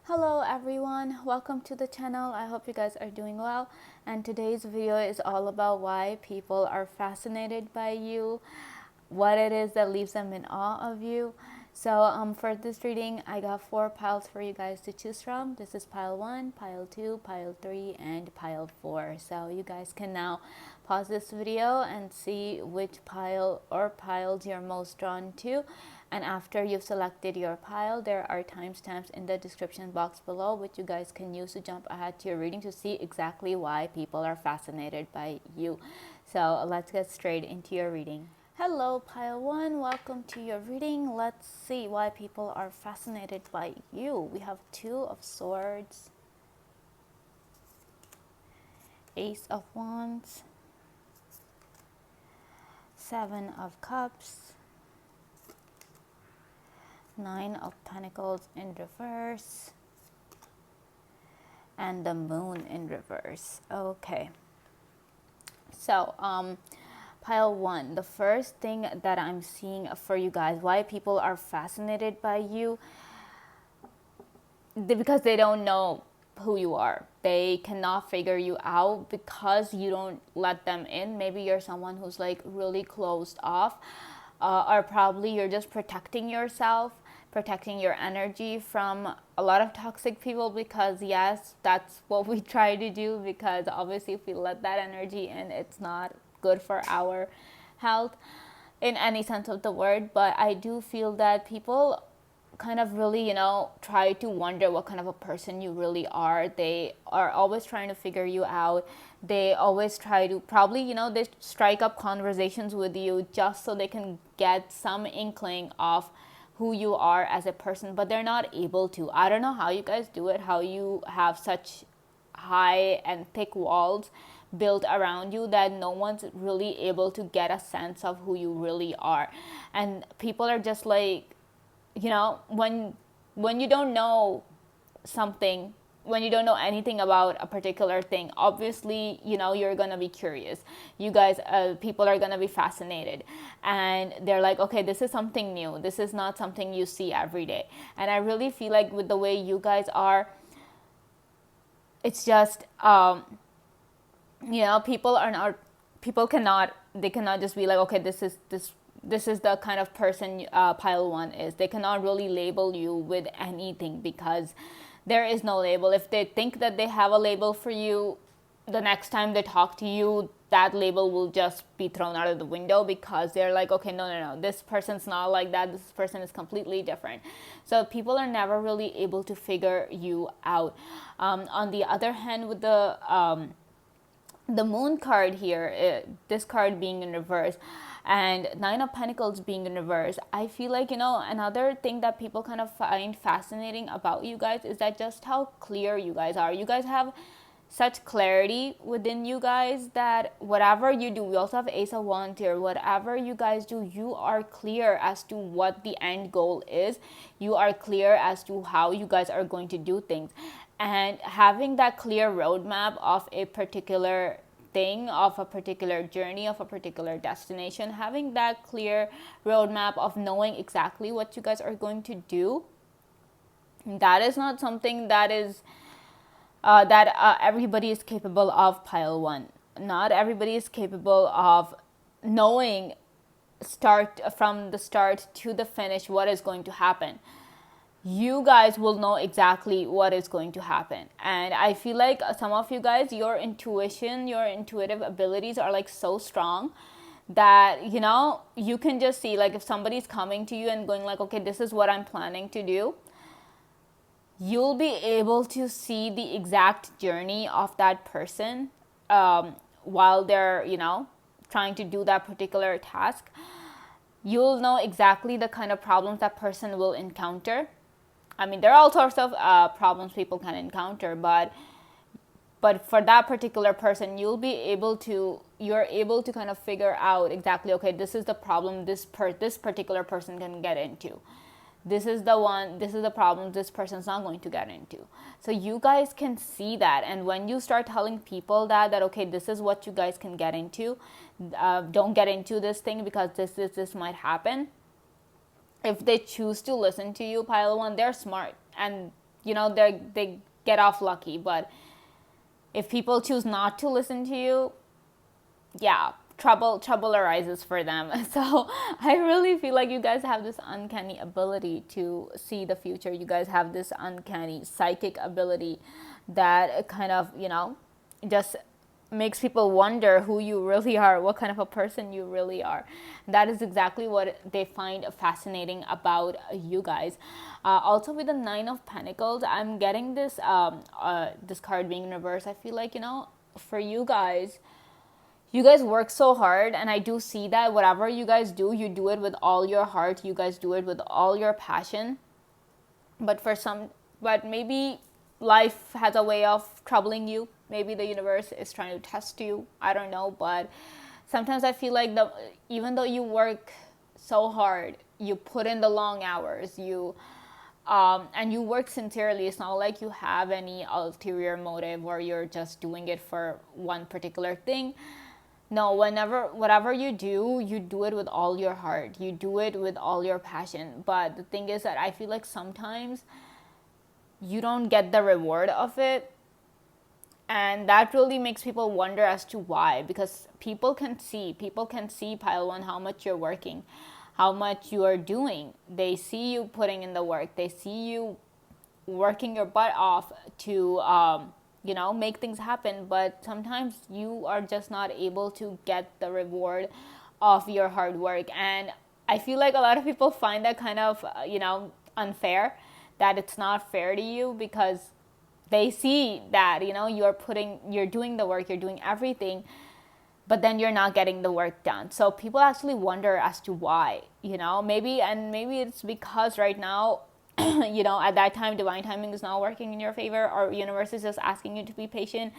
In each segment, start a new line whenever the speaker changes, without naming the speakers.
Hello everyone, welcome to the channel. I hope you guys are doing well, and today's video is all about why people are fascinated by you, what it is that leaves them in awe of you. So for this reading, I got 4 piles for you guys to choose from. This is pile 1, pile 2, pile 3, and pile 4. So you guys can now pause this video and see which pile or piles you're most drawn to. And after you've selected your pile, there are timestamps in the description box below, which you guys can use to jump ahead to your reading to see exactly why people are fascinated by you. So let's get straight into your reading. Hello, pile 1. Welcome to your reading. Let's see why people are fascinated by you. We have 2 of Swords, Ace of Wands, 7 of Cups, 9 of Pentacles in reverse, and the Moon in reverse. Okay. So, pile 1, the first thing that I'm seeing for you guys, why people are fascinated by you, because they don't know who you are. They cannot figure you out because you don't let them in. Maybe you're someone who's like really closed off, or probably you're just protecting yourself, protecting your energy from a lot of toxic people, because yes, that's what we try to do, because obviously if we let that energy in, it's not good for our health in any sense of the word. But I do feel that people kind of really, try to wonder what kind of a person you really are. They are always trying to figure you out. They always try to probably, they strike up conversations with you just so they can get some inkling of who you are as a person, but they're not able to. I don't know how you guys do it, how you have such high and thick walls built around you that no one's really able to get a sense of who you really are. And people are just like, when you don't know something, when you don't know anything about a particular thing, obviously, you're gonna be curious. You guys, people are gonna be fascinated, and they're like, okay, this is something new. This is not something you see every day. And I really feel like with the way you guys are, it's just, people are not, people cannot, they cannot just be like, okay, this is the kind of person pile 1 is. They cannot really label you with anything because there is no label. If they think that they have a label for you, the next time they talk to you, that label will just be thrown out of the window, because they're like, okay, no, this person's not like that. This person is completely different. So people are never really able to figure you out. On the other hand, with the Moon card here, this card being in reverse, and 9 of Pentacles being in reverse, I feel like, another thing that people kind of find fascinating about you guys is that just how clear you guys are. You guys have such clarity within you guys that whatever you do, we also have Ace of Wands here, whatever you guys do, you are clear as to what the end goal is. You are clear as to how you guys are going to do things. And having that clear roadmap of a particular thing, of a particular journey, of a particular destination, having that clear roadmap of knowing exactly what you guys are going to do, that is not something that is everybody is capable of, pile 1. Not everybody is capable of knowing from the start to the finish what is going to happen. You guys will know exactly what is going to happen. And I feel like some of you guys, your intuition, your intuitive abilities are like so strong that, you can just see, like, if somebody's coming to you and going like, okay, this is what I'm planning to do, you'll be able to see the exact journey of that person while they're, trying to do that particular task. You'll know exactly the kind of problems that person will encounter. I mean, there are all sorts of problems people can encounter, but for that particular person, you're able to kind of figure out exactly, okay, this is the problem this particular person can get into. This is the problem this person's not going to get into. So you guys can see that. And when you start telling people that okay, this is what you guys can get into, don't get into this thing because this might happen. If they choose to listen to you, pile 1, they're smart, and they get off lucky. But if people choose not to listen to you, yeah, trouble arises for them. So I really feel like you guys have this uncanny ability to see the future. You guys have this uncanny psychic ability that kind of, just makes people wonder who you really are, what kind of a person you really are. That is exactly what they find fascinating about you guys. Also, with the Nine of Pentacles, I'm getting this this card being in reverse. I feel like, for you guys work so hard, and I do see that whatever you guys do, you do it with all your heart. You guys do it with all your passion. But maybe life has a way of troubling you. Maybe the universe is trying to test you. I don't know, but sometimes I feel like even though you work so hard, you put in the long hours, and you work sincerely. It's not like you have any ulterior motive or you're just doing it for one particular thing. No, whatever you do it with all your heart. You do it with all your passion. But the thing is that I feel like sometimes you don't get the reward of it. And that really makes people wonder as to why. Because people can see, Pile 1, how much you're working, how much you are doing. They see you putting in the work. They see you working your butt off to make things happen. But sometimes you are just not able to get the reward of your hard work. And I feel like a lot of people find that kind of unfair, that it's not fair to you, because they see that you're doing the work, you're doing everything, but then you're not getting the work done. So people actually wonder as to why. Maybe it's because right now at that time, divine timing is not working in your favor, or universe is just asking you to be patient.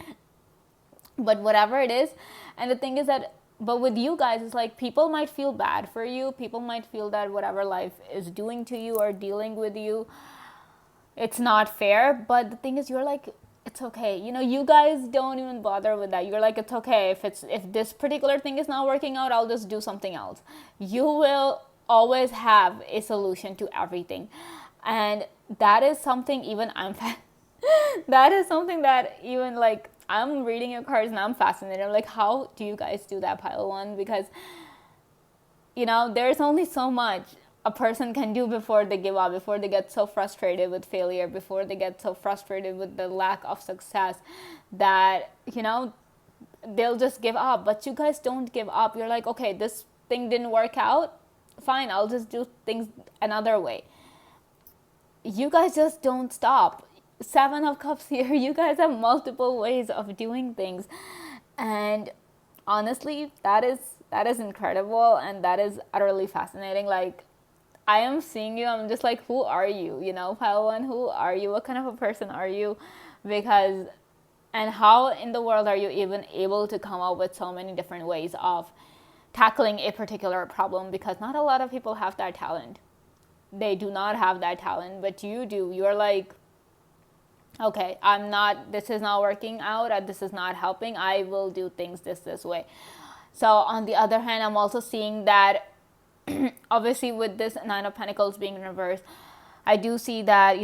But whatever it is, and the thing is that, but with you guys, it's like people might feel bad for you. People might feel that whatever life is doing to you or dealing with you, it's not fair. But the thing is, you're like, it's okay. You guys don't even bother with that. You're like, it's okay. If this particular thing is not working out, I'll just do something else. You will always have a solution to everything. And that is something even that is something that even like I'm reading your cards and I'm fascinated. I'm like, how do you guys do that, Pile 1? Because there's only so much a person can do before they give up, before they get so frustrated with failure, before they get so frustrated with the lack of success that they'll just give up. But you guys don't give up. You're like, okay, this thing didn't work out, fine, I'll just do things another way. You guys just don't stop. 7 of Cups here. You guys have multiple ways of doing things, and honestly, that is incredible, and that is utterly fascinating. Like, I am seeing you, I'm just like, who are you? Pile 1, who are you? What kind of a person are you? And how in the world are you even able to come up with so many different ways of tackling a particular problem? Because not a lot of people have that talent. They do not have that talent, but you do. You're like, okay, this is not working out, this is not helping, I will do things this way. So on the other hand, I'm also seeing that obviously with this Nine of Pentacles being in reverse, I do see that,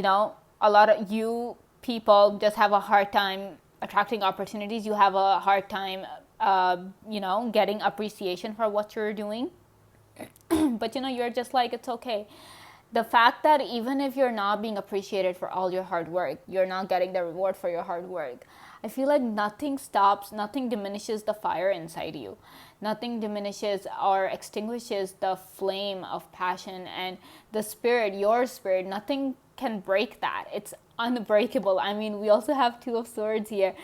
a lot of you people just have a hard time attracting opportunities. You have a hard time, getting appreciation for what you're doing. But, you're just like, it's okay. The fact that even if you're not being appreciated for all your hard work, you're not getting the reward for your hard work, I feel like nothing diminishes the fire inside you. Nothing diminishes or extinguishes the flame of passion and the spirit, your spirit. Nothing can break that. It's unbreakable. I mean, we also have 2 of Swords here.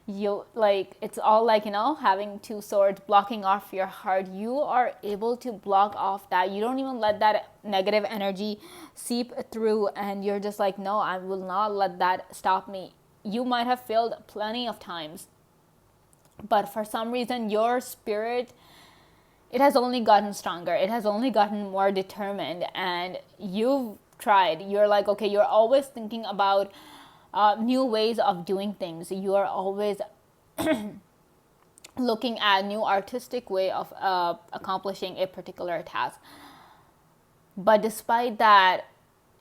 It's all like, having 2 swords blocking off your heart. You are able to block off that. You don't even let that negative energy seep through, and you're just like, no, I will not let that stop me. You might have failed plenty of times, but for some reason your spirit, it has only gotten stronger. It has only gotten more determined, and you've tried. You're like, okay, you're always thinking about new ways of doing things. You are always looking at new artistic way of accomplishing a particular task. But despite that,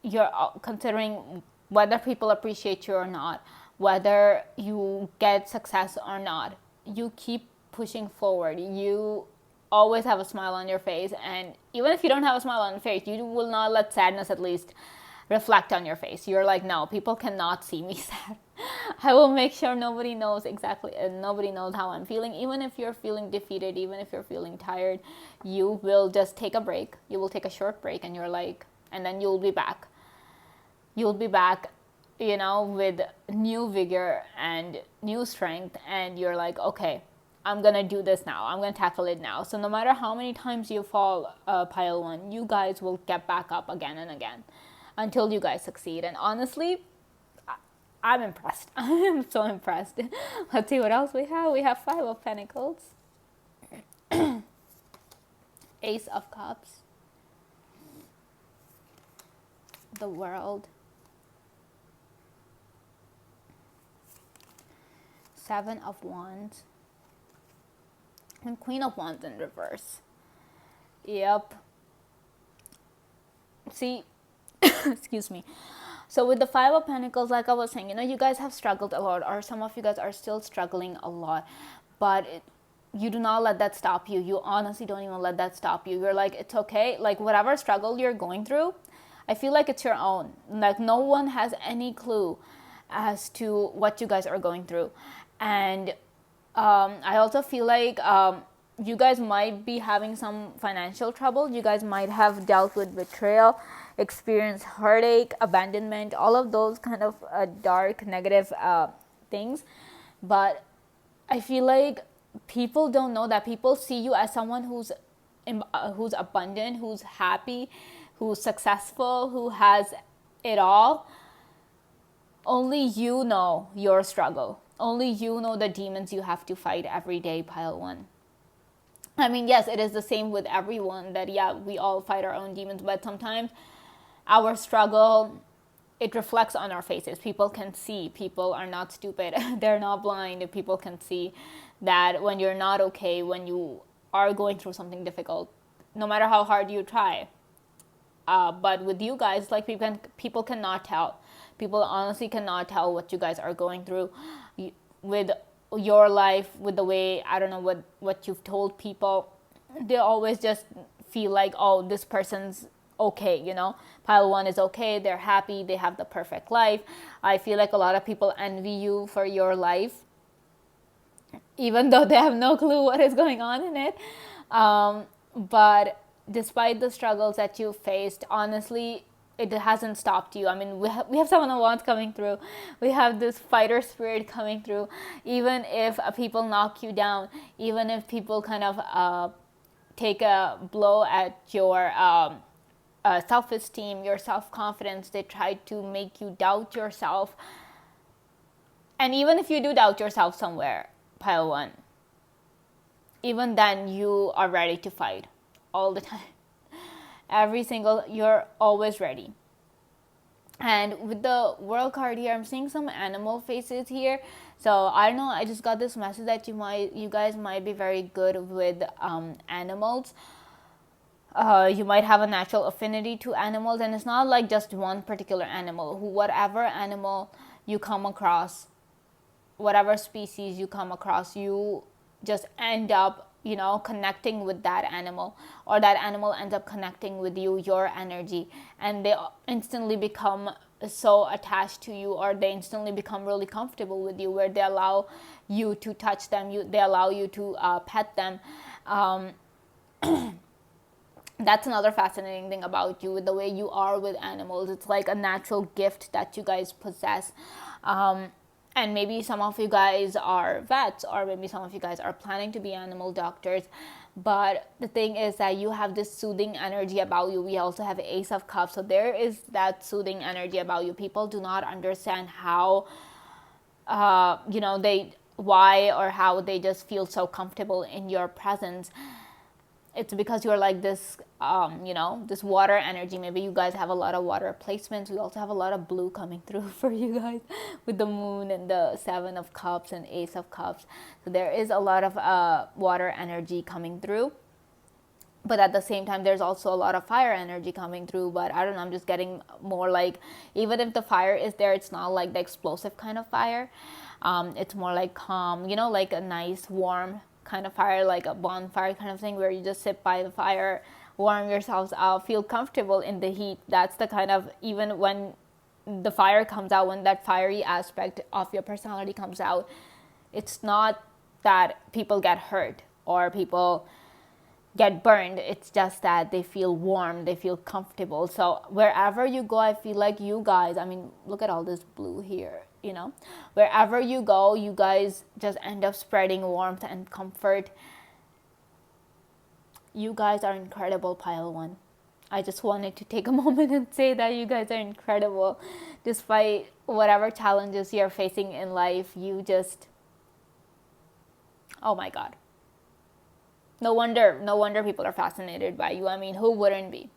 you're considering whether people appreciate you or not, whether you get success or not, you keep pushing forward. You always have a smile on your face, and even if you don't have a smile on your face, you will not let sadness at least reflect on your face. You're like, no, people cannot see me sad. I will make sure nobody knows exactly, and nobody knows how I'm feeling. Even if you're feeling defeated, even if you're feeling tired, you will just take a break. You will take a short break, and you're like, and then you'll be back. You'll be back, with new vigor and new strength, and you're like, okay, I'm gonna do this now. I'm gonna tackle it now. So no matter how many times you fall, pile one, you guys will get back up again and again until you guys succeed. And honestly, I'm impressed. I'm so impressed. Let's see what else we have. We have 5 of Pentacles, Ace of Cups, the World, 7 of Wands, and Queen of Wands in reverse. Yep. See, excuse me. So with the 5 of Pentacles, like I was saying, you guys have struggled a lot, or some of you guys are still struggling a lot, but you do not let that stop you. You honestly don't even let that stop you. You're like, it's okay. Like, whatever struggle you're going through, I feel like it's your own. Like, no one has any clue as to what you guys are going through. And I also feel like you guys might be having some financial trouble. You guys might have dealt with betrayal, experienced heartache, abandonment, all of those kind of dark, negative things. But I feel like people don't know that. People see you as someone who's abundant, who's happy, who's successful, who has it all. Only you know your struggle. Only you know the demons you have to fight every day, pile one. I mean, yes, it is the same with everyone, that, yeah, we all fight our own demons, but sometimes our struggle, it reflects on our faces. People can see. People are not stupid. They're not blind. People can see that when you're not okay, when you are going through something difficult, no matter how hard you try. But with you guys, like, people cannot tell. People honestly cannot tell what you guys are going through with your life, with the way, I don't know, what you've told people. They always just feel like, oh, this person's okay, Pile one is okay, they're happy, they have the perfect life. I feel like a lot of people envy you for your life, even though they have no clue what is going on in it. But despite the struggles that you faced, honestly, it hasn't stopped you. I mean, we have 7 of Wands coming through. We have this fighter spirit coming through. Even if people knock you down, even if people kind of take a blow at your self-esteem, your self-confidence, they try to make you doubt yourself. And even if you do doubt yourself somewhere, pile one, even then you are ready to fight all the time. You're always ready. And with the World card here, I'm seeing some animal faces here. So I don't know, I just got this message that you guys might be very good with animals. You might have a natural affinity to animals, and it's not like just one particular animal. Whatever animal you come across, whatever species you come across, you just end up connecting with that animal, or that animal ends up connecting with you, your energy, and they instantly become so attached to you, or they instantly become really comfortable with you, where they allow you to touch them, they allow you to pet them. That's another fascinating thing about you, with the way you are with animals. It's like a natural gift that you guys possess. And maybe some of you guys are vets, or maybe some of you guys are planning to be animal doctors. But the thing is that you have this soothing energy about you. We also have Ace of Cups. So there is that soothing energy about you. People do not understand how, why or how they just feel so comfortable in your presence. It's because you're like this, this water energy. Maybe you guys have a lot of water placements. We also have a lot of blue coming through for you guys with the moon and the 7 of Cups and Ace of Cups. So there is a lot of water energy coming through. but at the same time there's also a lot of fire energy coming through. But I don't know, I'm just getting more like, even if the fire is there, it's not like the explosive kind of fire. It's more like calm, like a nice warm kind of fire, like a bonfire kind of thing, where you just sit by the fire, warm yourselves up, feel comfortable in the heat. That's the kind of, even when the fire comes out, when that fiery aspect of your personality comes out, it's not that people get hurt or people get burned. It's just that they feel warm, they feel comfortable. So wherever you go, I feel like you guys, I mean, look at all this blue here, wherever you go, you guys just end up spreading warmth and comfort. You guys are incredible, pile one. I just wanted to take a moment and say that you guys are incredible. Despite whatever challenges you're facing in life, you just, oh my God. No wonder people are fascinated by you. I mean, who wouldn't be?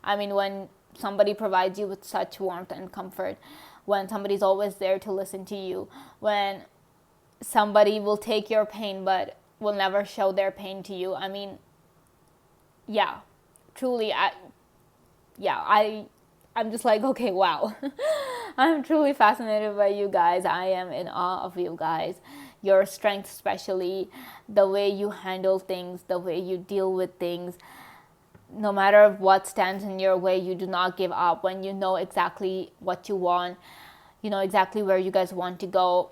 I mean, when somebody provides you with such warmth and comfort, when somebody's always there to listen to you, when somebody will take your pain but will never show their pain to you. I mean, yeah, truly, I'm just like, okay, wow. I'm truly fascinated by you guys. I am in awe of you guys. Your strength, especially the way you handle things, the way you deal with things. No matter what stands in your way, you do not give up. When you know exactly what you want, you know exactly where you guys want to go,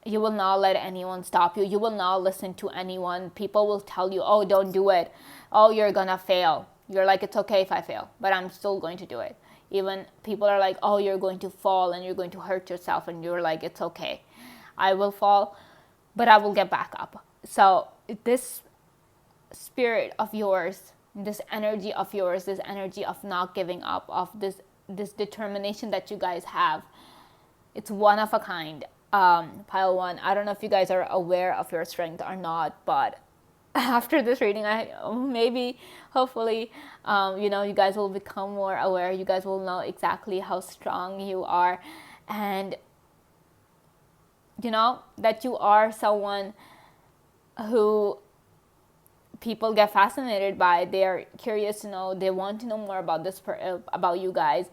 you will not let anyone stop you. You will not listen to anyone. People will tell you, oh, don't do it. Oh, you're gonna fail. You're like, it's okay if I fail, but I'm still going to do it. Even people are like, oh, you're going to fall and you're going to hurt yourself. And you're like, it's okay. I will fall, but I will get back up. So this spirit of yours, this energy of yours, this energy of not giving up, of this determination that you guys have, it's one of a kind. Pile one, I don't know if you guys are aware of your strength or not, but after this reading, hopefully, you guys will become more aware. You guys will know exactly how strong you are, and that you are someone who people get fascinated by. They're curious to know. They want to know more about about you guys.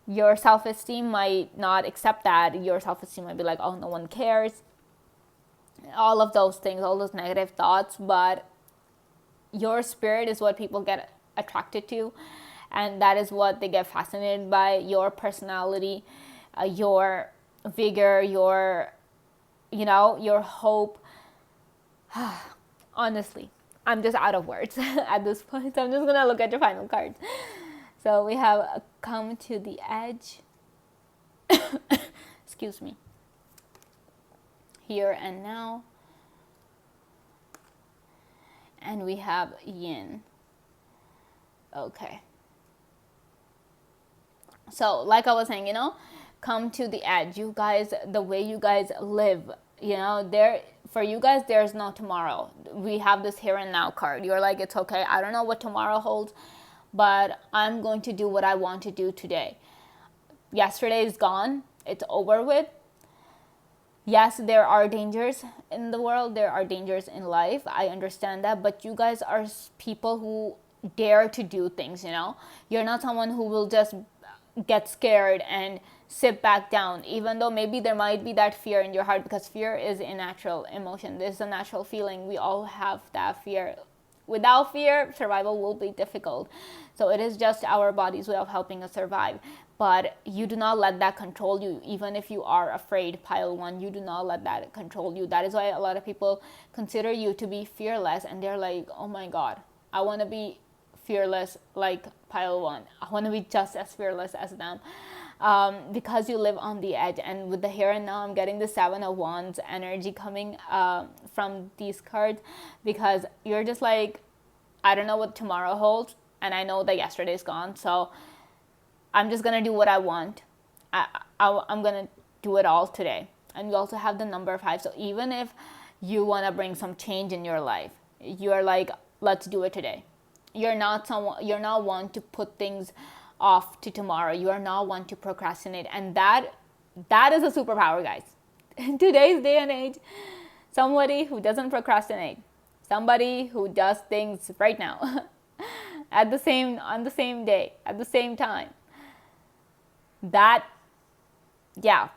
Your self-esteem might not accept that. Your self-esteem might be like, oh, no one cares. All of those things, all those negative thoughts. But your spirit is what people get attracted to. And that is what they get fascinated by. Your personality, your vigor, your hope. Honestly, I'm just out of words at this point. So I'm just going to look at your final cards. So we have come to the edge. Excuse me. Here and now. And we have yin. Okay. So like I was saying, come to the edge. You guys, the way you guys live, for you guys, there's no tomorrow. We have this here and now card. You're like, it's okay. I don't know what tomorrow holds, but I'm going to do what I want to do today. Yesterday is gone. It's over with. Yes, there are dangers in the world. There are dangers in life. I understand that. But you guys are people who dare to do things, You're not someone who will just get scared and sit back down, even though maybe there might be that fear in your heart, because fear is a natural emotion. This is a natural feeling. We all have that fear. Without fear, survival will be difficult. So it is just our body's way of helping us survive. But you do not let that control you. Even if you are afraid, pile one, you do not let that control you. That is why a lot of people consider you to be fearless. And they're like, oh my God, I want to be fearless like pile one. I want to be just as fearless as them. Because you live on the edge. And with the here and now, I'm getting the 7 of Wands energy coming from these cards, because you're just like, I don't know what tomorrow holds, and I know that yesterday is gone, so I'm just gonna do what I want. I'm gonna do it all today. And you also have the number 5, so even if you want to bring some change in your life, you're like, let's do it today. You're not one to put things off to tomorrow. You are not one to procrastinate, and that is a superpower, guys. In today's day and age, somebody who doesn't procrastinate, somebody who does things right now, on the same day, at the same time. That, yeah,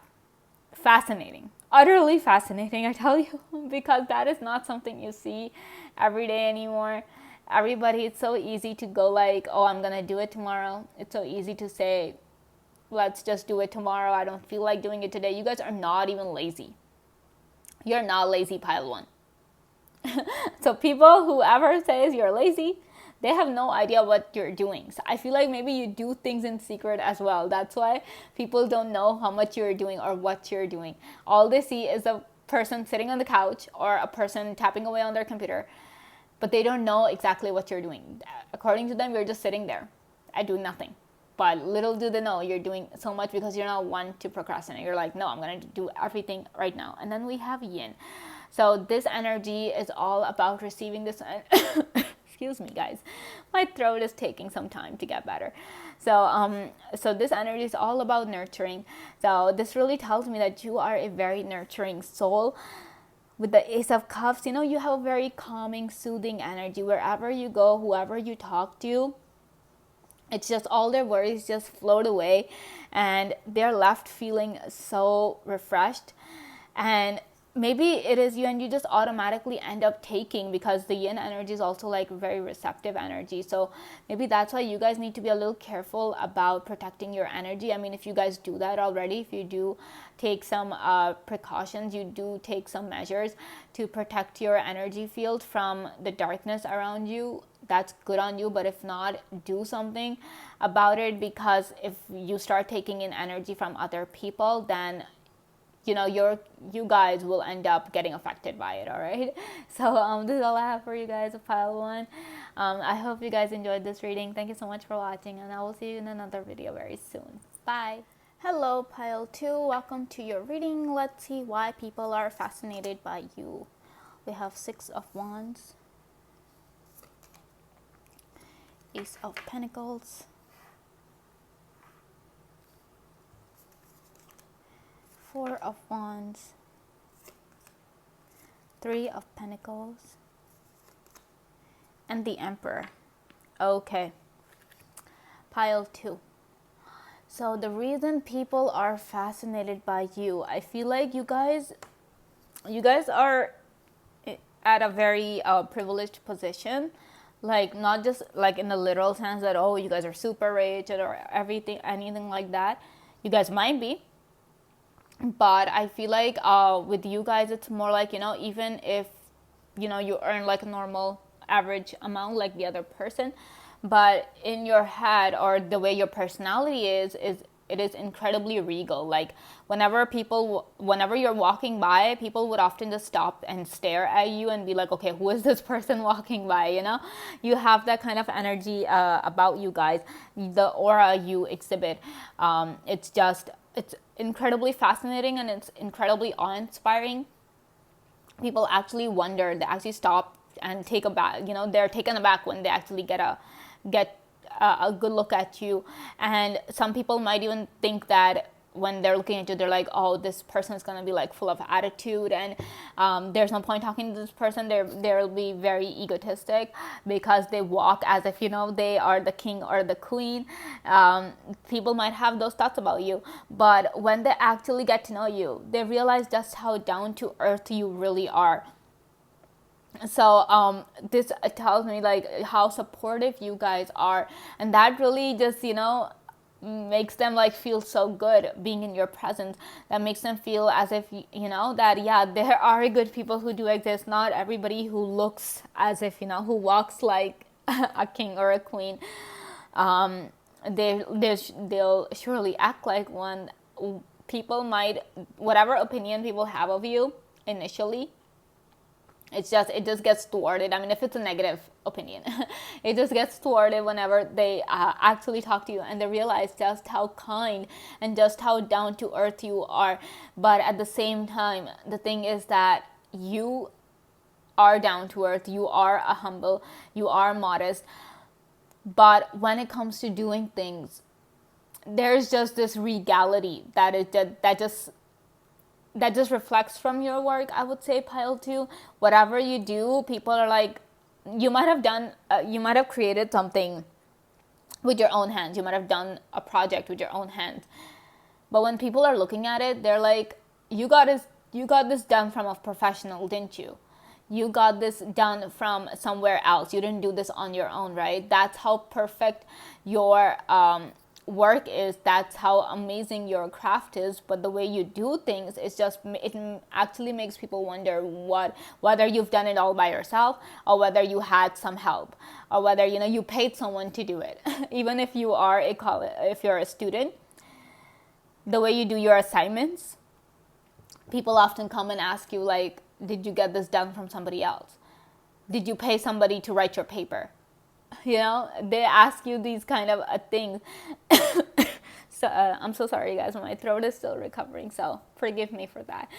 fascinating, utterly fascinating, I tell you, because that is not something you see every day anymore. Everybody, it's so easy to go like, oh, I'm gonna do it tomorrow. It's so easy to say, let's just do it tomorrow. I don't feel like doing it today. You guys are not even lazy. You're not lazy, pile one. So people, whoever says you're lazy, they have no idea what you're doing. So I feel like maybe you do things in secret as well. That's why people don't know how much you're doing or what you're doing. All they see is a person sitting on the couch or a person tapping away on their computer, but they don't know exactly what you're doing. According to them, you're just sitting there. I do nothing. But little do they know you're doing so much because you're not one to procrastinate. You're like, no, I'm going to do everything right now. And then we have yin. So this energy is all about receiving this. Excuse me, guys. My throat is taking some time to get better. So this energy is all about nurturing. So this really tells me that you are a very nurturing soul. With the Ace of Cups, you have a very calming, soothing energy. Wherever you go, whoever you talk to, it's just all their worries just float away and they're left feeling so refreshed. And maybe it is you and you just automatically end up taking, because the yin energy is also like very receptive energy. So maybe that's why you guys need to be a little careful about protecting your energy. I mean, if you guys do that already, if you do take some precautions, you do take some measures to protect your energy field from the darkness around you, that's good on you. But if not, do something about it, because if you start taking in energy from other people, then you guys will end up getting affected by it. All right. So this is all I have for you guys, pile one. I hope you guys enjoyed this reading. Thank you so much for watching, and I will see you in another video very soon. Bye. Hello, pile two. Welcome to your reading. Let's see why people are fascinated by you. We have Six of Wands, Ace of Pentacles, Four of Wands, Three of Pentacles, and the Emperor. Okay, pile two. So the reason people are fascinated by you, I feel like you guys are at a very privileged position. Like, not just like in the literal sense that, oh, you guys are super rich or anything like that. You guys might be. But I feel like with you guys, it's more like, even if, you earn like a normal average amount like the other person, but in your head or the way your personality is it is incredibly regal. Like, whenever you're walking by, people would often just stop and stare at you and be like, okay, who is this person walking by? You have that kind of energy about you guys, the aura you exhibit. It's incredibly fascinating and it's incredibly awe-inspiring. People actually wonder, they actually stop and take aback. They're taken aback when they actually get a good look at you. And some people might even think that when they're looking at you, they're like, oh, this person is going to be like full of attitude and there's no point talking to this person. They'll be very egotistic because they walk as if, they are the king or the queen. People might have those thoughts about you, but when they actually get to know you, they realize just how down to earth you really are. So this tells me like how supportive you guys are, and that really just makes them like feel so good being in your presence. That makes them feel as if that, yeah, there are good people who do exist. Not everybody who looks as if who walks like a king or a queen, they'll surely act like one. People might, whatever opinion people have of you initially, it just gets thwarted. I mean, if it's a negative opinion, it just gets thwarted whenever they actually talk to you and they realize just how kind and just how down to earth you are. But at the same time, the thing is that you are down to earth, you are humble, you are modest. But when it comes to doing things, there's just this regality that just reflects from your work, I would say, pile two. Whatever you do, people are like, you might have done, you might have created something with your own hands. You might have done a project with your own hands. But when people are looking at it, they're like, you got this done from a professional, didn't you? You got this done from somewhere else. You didn't do this on your own, right? That's how perfect your work is. That's how amazing your craft is. But the way you do things is just, it actually makes people wonder whether you've done it all by yourself, or whether you had some help, or whether you paid someone to do it. Even if you are if you're a student, the way you do your assignments, people often come and ask you, like, did you get this done from somebody else? Did you pay somebody to write your paper? They ask you these kind of things. So I'm so sorry, guys. My throat is still recovering, so forgive me for that.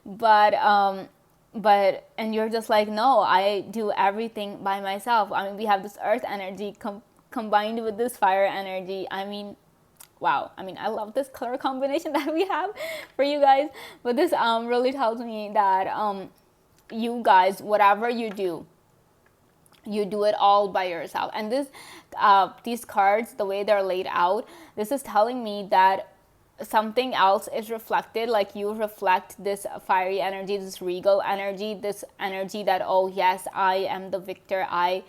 But and you're just like, no, I do everything by myself. I mean, we have this earth energy combined with this fire energy. I mean, wow. I mean, I love this color combination that we have for you guys. But this really tells me that you guys, whatever you do it all by yourself. And these cards, the way they're laid out, this is telling me that something else is reflected. Like, you reflect this fiery energy, this regal energy, this energy that, oh yes, I am the victor. I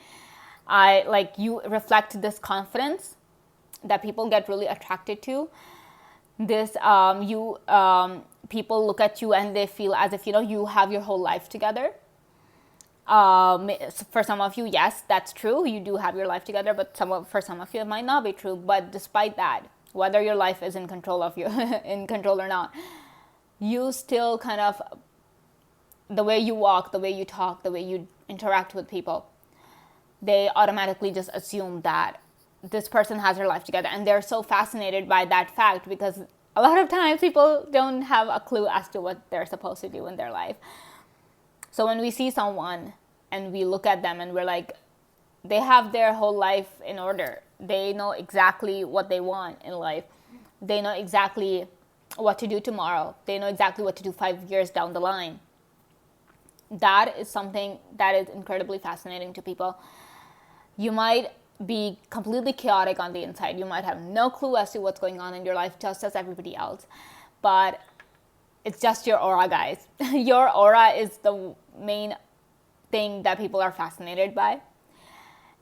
like, you reflect this confidence that people get really attracted to. This people look at you and they feel as if you have your whole life together. For some of you, yes, that's true. You do have your life together, but for some of you, it might not be true. But despite that, whether your life is in control of you, in control or not, you still kind of, the way you walk, the way you talk, the way you interact with people, they automatically just assume that this person has her life together. And they're so fascinated by that fact, because a lot of times people don't have a clue as to what they're supposed to do in their life. So when we see someone and we look at them and we're like, they have their whole life in order. They know exactly what they want in life. They know exactly what to do tomorrow. They know exactly what to do 5 years down the line. That is something that is incredibly fascinating to people. You might be completely chaotic on the inside. You might have no clue as to what's going on in your life, just as everybody else. But it's just your aura, guys. Your aura is the main thing that people are fascinated by.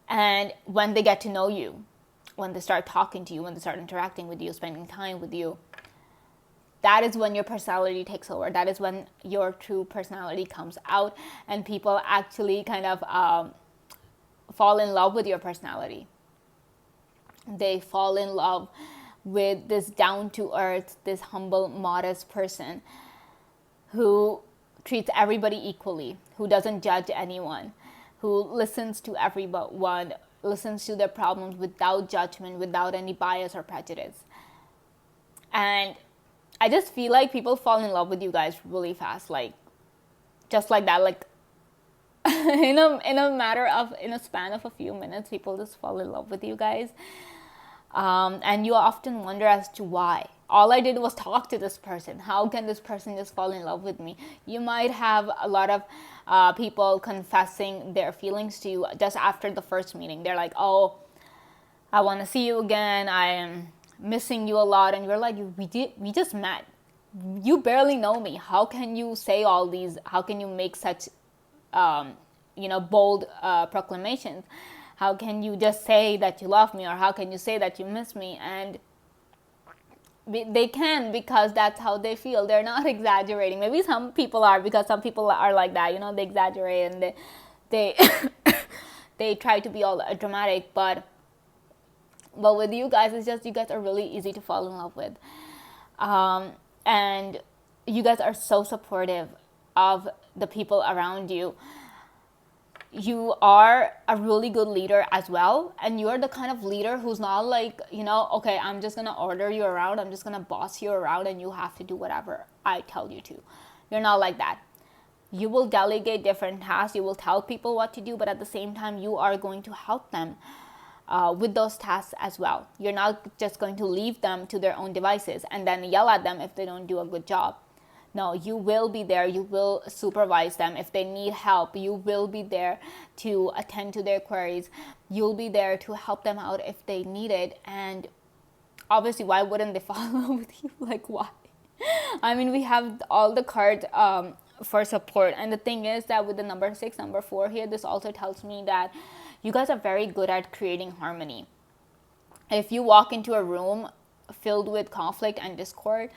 And when they get to know you, when they start talking to you, when they start interacting with you, spending time with you, that is when your personality takes over. That is when your true personality comes out, and people actually kind of fall in love with your personality. They fall in love with this down-to-earth, this humble, modest person who treats everybody equally, who doesn't judge anyone, who listens to everyone, listens to their problems without judgment, without any bias or prejudice. And I just feel like people fall in love with you guys really fast, like just like that, like in a span of a few minutes, people just fall in love with you guys. And you often wonder as to why. All I did was talk to this person. How can this person just fall in love with me? You might have a lot of people confessing their feelings to you just after the first meeting. They're like, oh, I want to see you again. I am missing you a lot. And you're like, we just met. You barely know me. How can you say all these? How can you make such, bold proclamations? How can you just say that you love me, or how can you say that you miss me? And they can, because that's how they feel. They're not exaggerating. Maybe some people are, because some people are like that. They exaggerate and they they try to be all dramatic. But with you guys, it's just you guys are really easy to fall in love with, and you guys are so supportive of the people around you. You are a really good leader as well, and you're the kind of leader who's not like, okay, I'm just gonna order you around, I'm just gonna boss you around, and you have to do whatever I tell you to. You're not like that. You will delegate different tasks, you will tell people what to do, but at the same time, you are going to help them with those tasks as well. You're not just going to leave them to their own devices and then yell at them if they don't do a good job. No, you will be there. You will supervise them. If they need help, you will be there to attend to their queries. You'll be there to help them out if they need it. And obviously, why wouldn't they fall in love with you? Like, why? I mean, we have all the cards for support. And the thing is that with the number 6, number 4 here, this also tells me that you guys are very good at creating harmony. If you walk into a room filled with conflict and discord,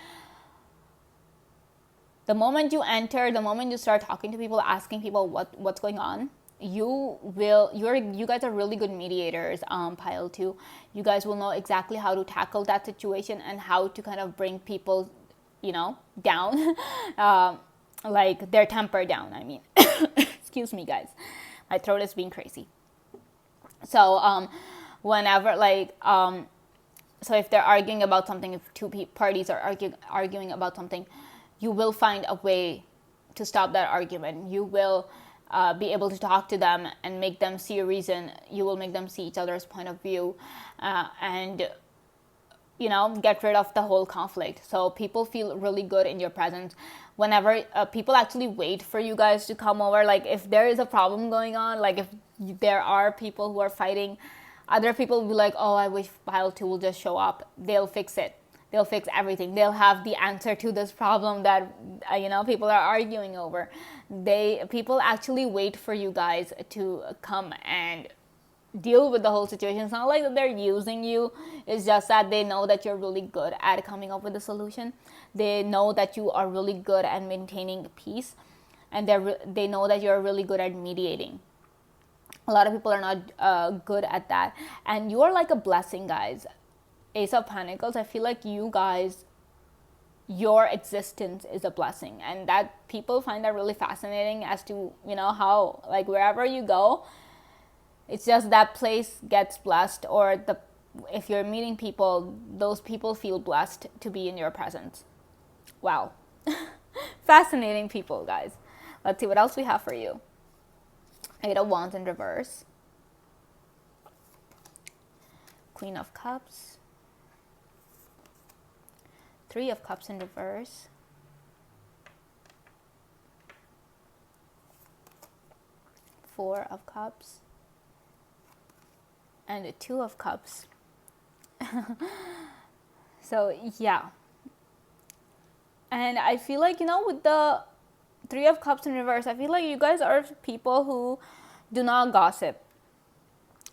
the moment you enter, the moment you start talking to people, asking people what's going on, you guys are really good mediators, pile 2. You guys will know exactly how to tackle that situation and how to kind of bring people, down, like their temper down, I mean. Excuse me, guys, my throat is being crazy. So whenever so if they're arguing about something, if two parties are arguing about something, you will find a way to stop that argument. You will be able to talk to them and make them see a reason. You will make them see each other's point of view, and get rid of the whole conflict. So people feel really good in your presence. Whenever people actually wait for you guys to come over, like if there is a problem going on, like if there are people who are fighting, other people will be like, oh, I wish pile 2 will just show up. They'll fix it. They'll fix everything. They'll have the answer to this problem that people are arguing over. People actually wait for you guys to come and deal with the whole situation. It's not like that they're using you. It's just that they know that you're really good at coming up with a solution. They know that you are really good at maintaining peace, and they know that you're really good at mediating. A lot of people are not good at that, and you are like a blessing, guys. Ace of Pentacles, I feel like you guys, your existence is a blessing, and that people find that really fascinating as to how, like, wherever you go, it's just that place gets blessed, or if you're meeting people, those people feel blessed to be in your presence. Wow. Fascinating people, guys. Let's see what else we have for you. 8 of Wands in reverse. Queen of Cups. 3 of Cups in reverse. 4 of Cups. And a 2 of Cups. So, yeah. And I feel like, with the 3 of Cups in reverse, I feel like you guys are people who do not gossip,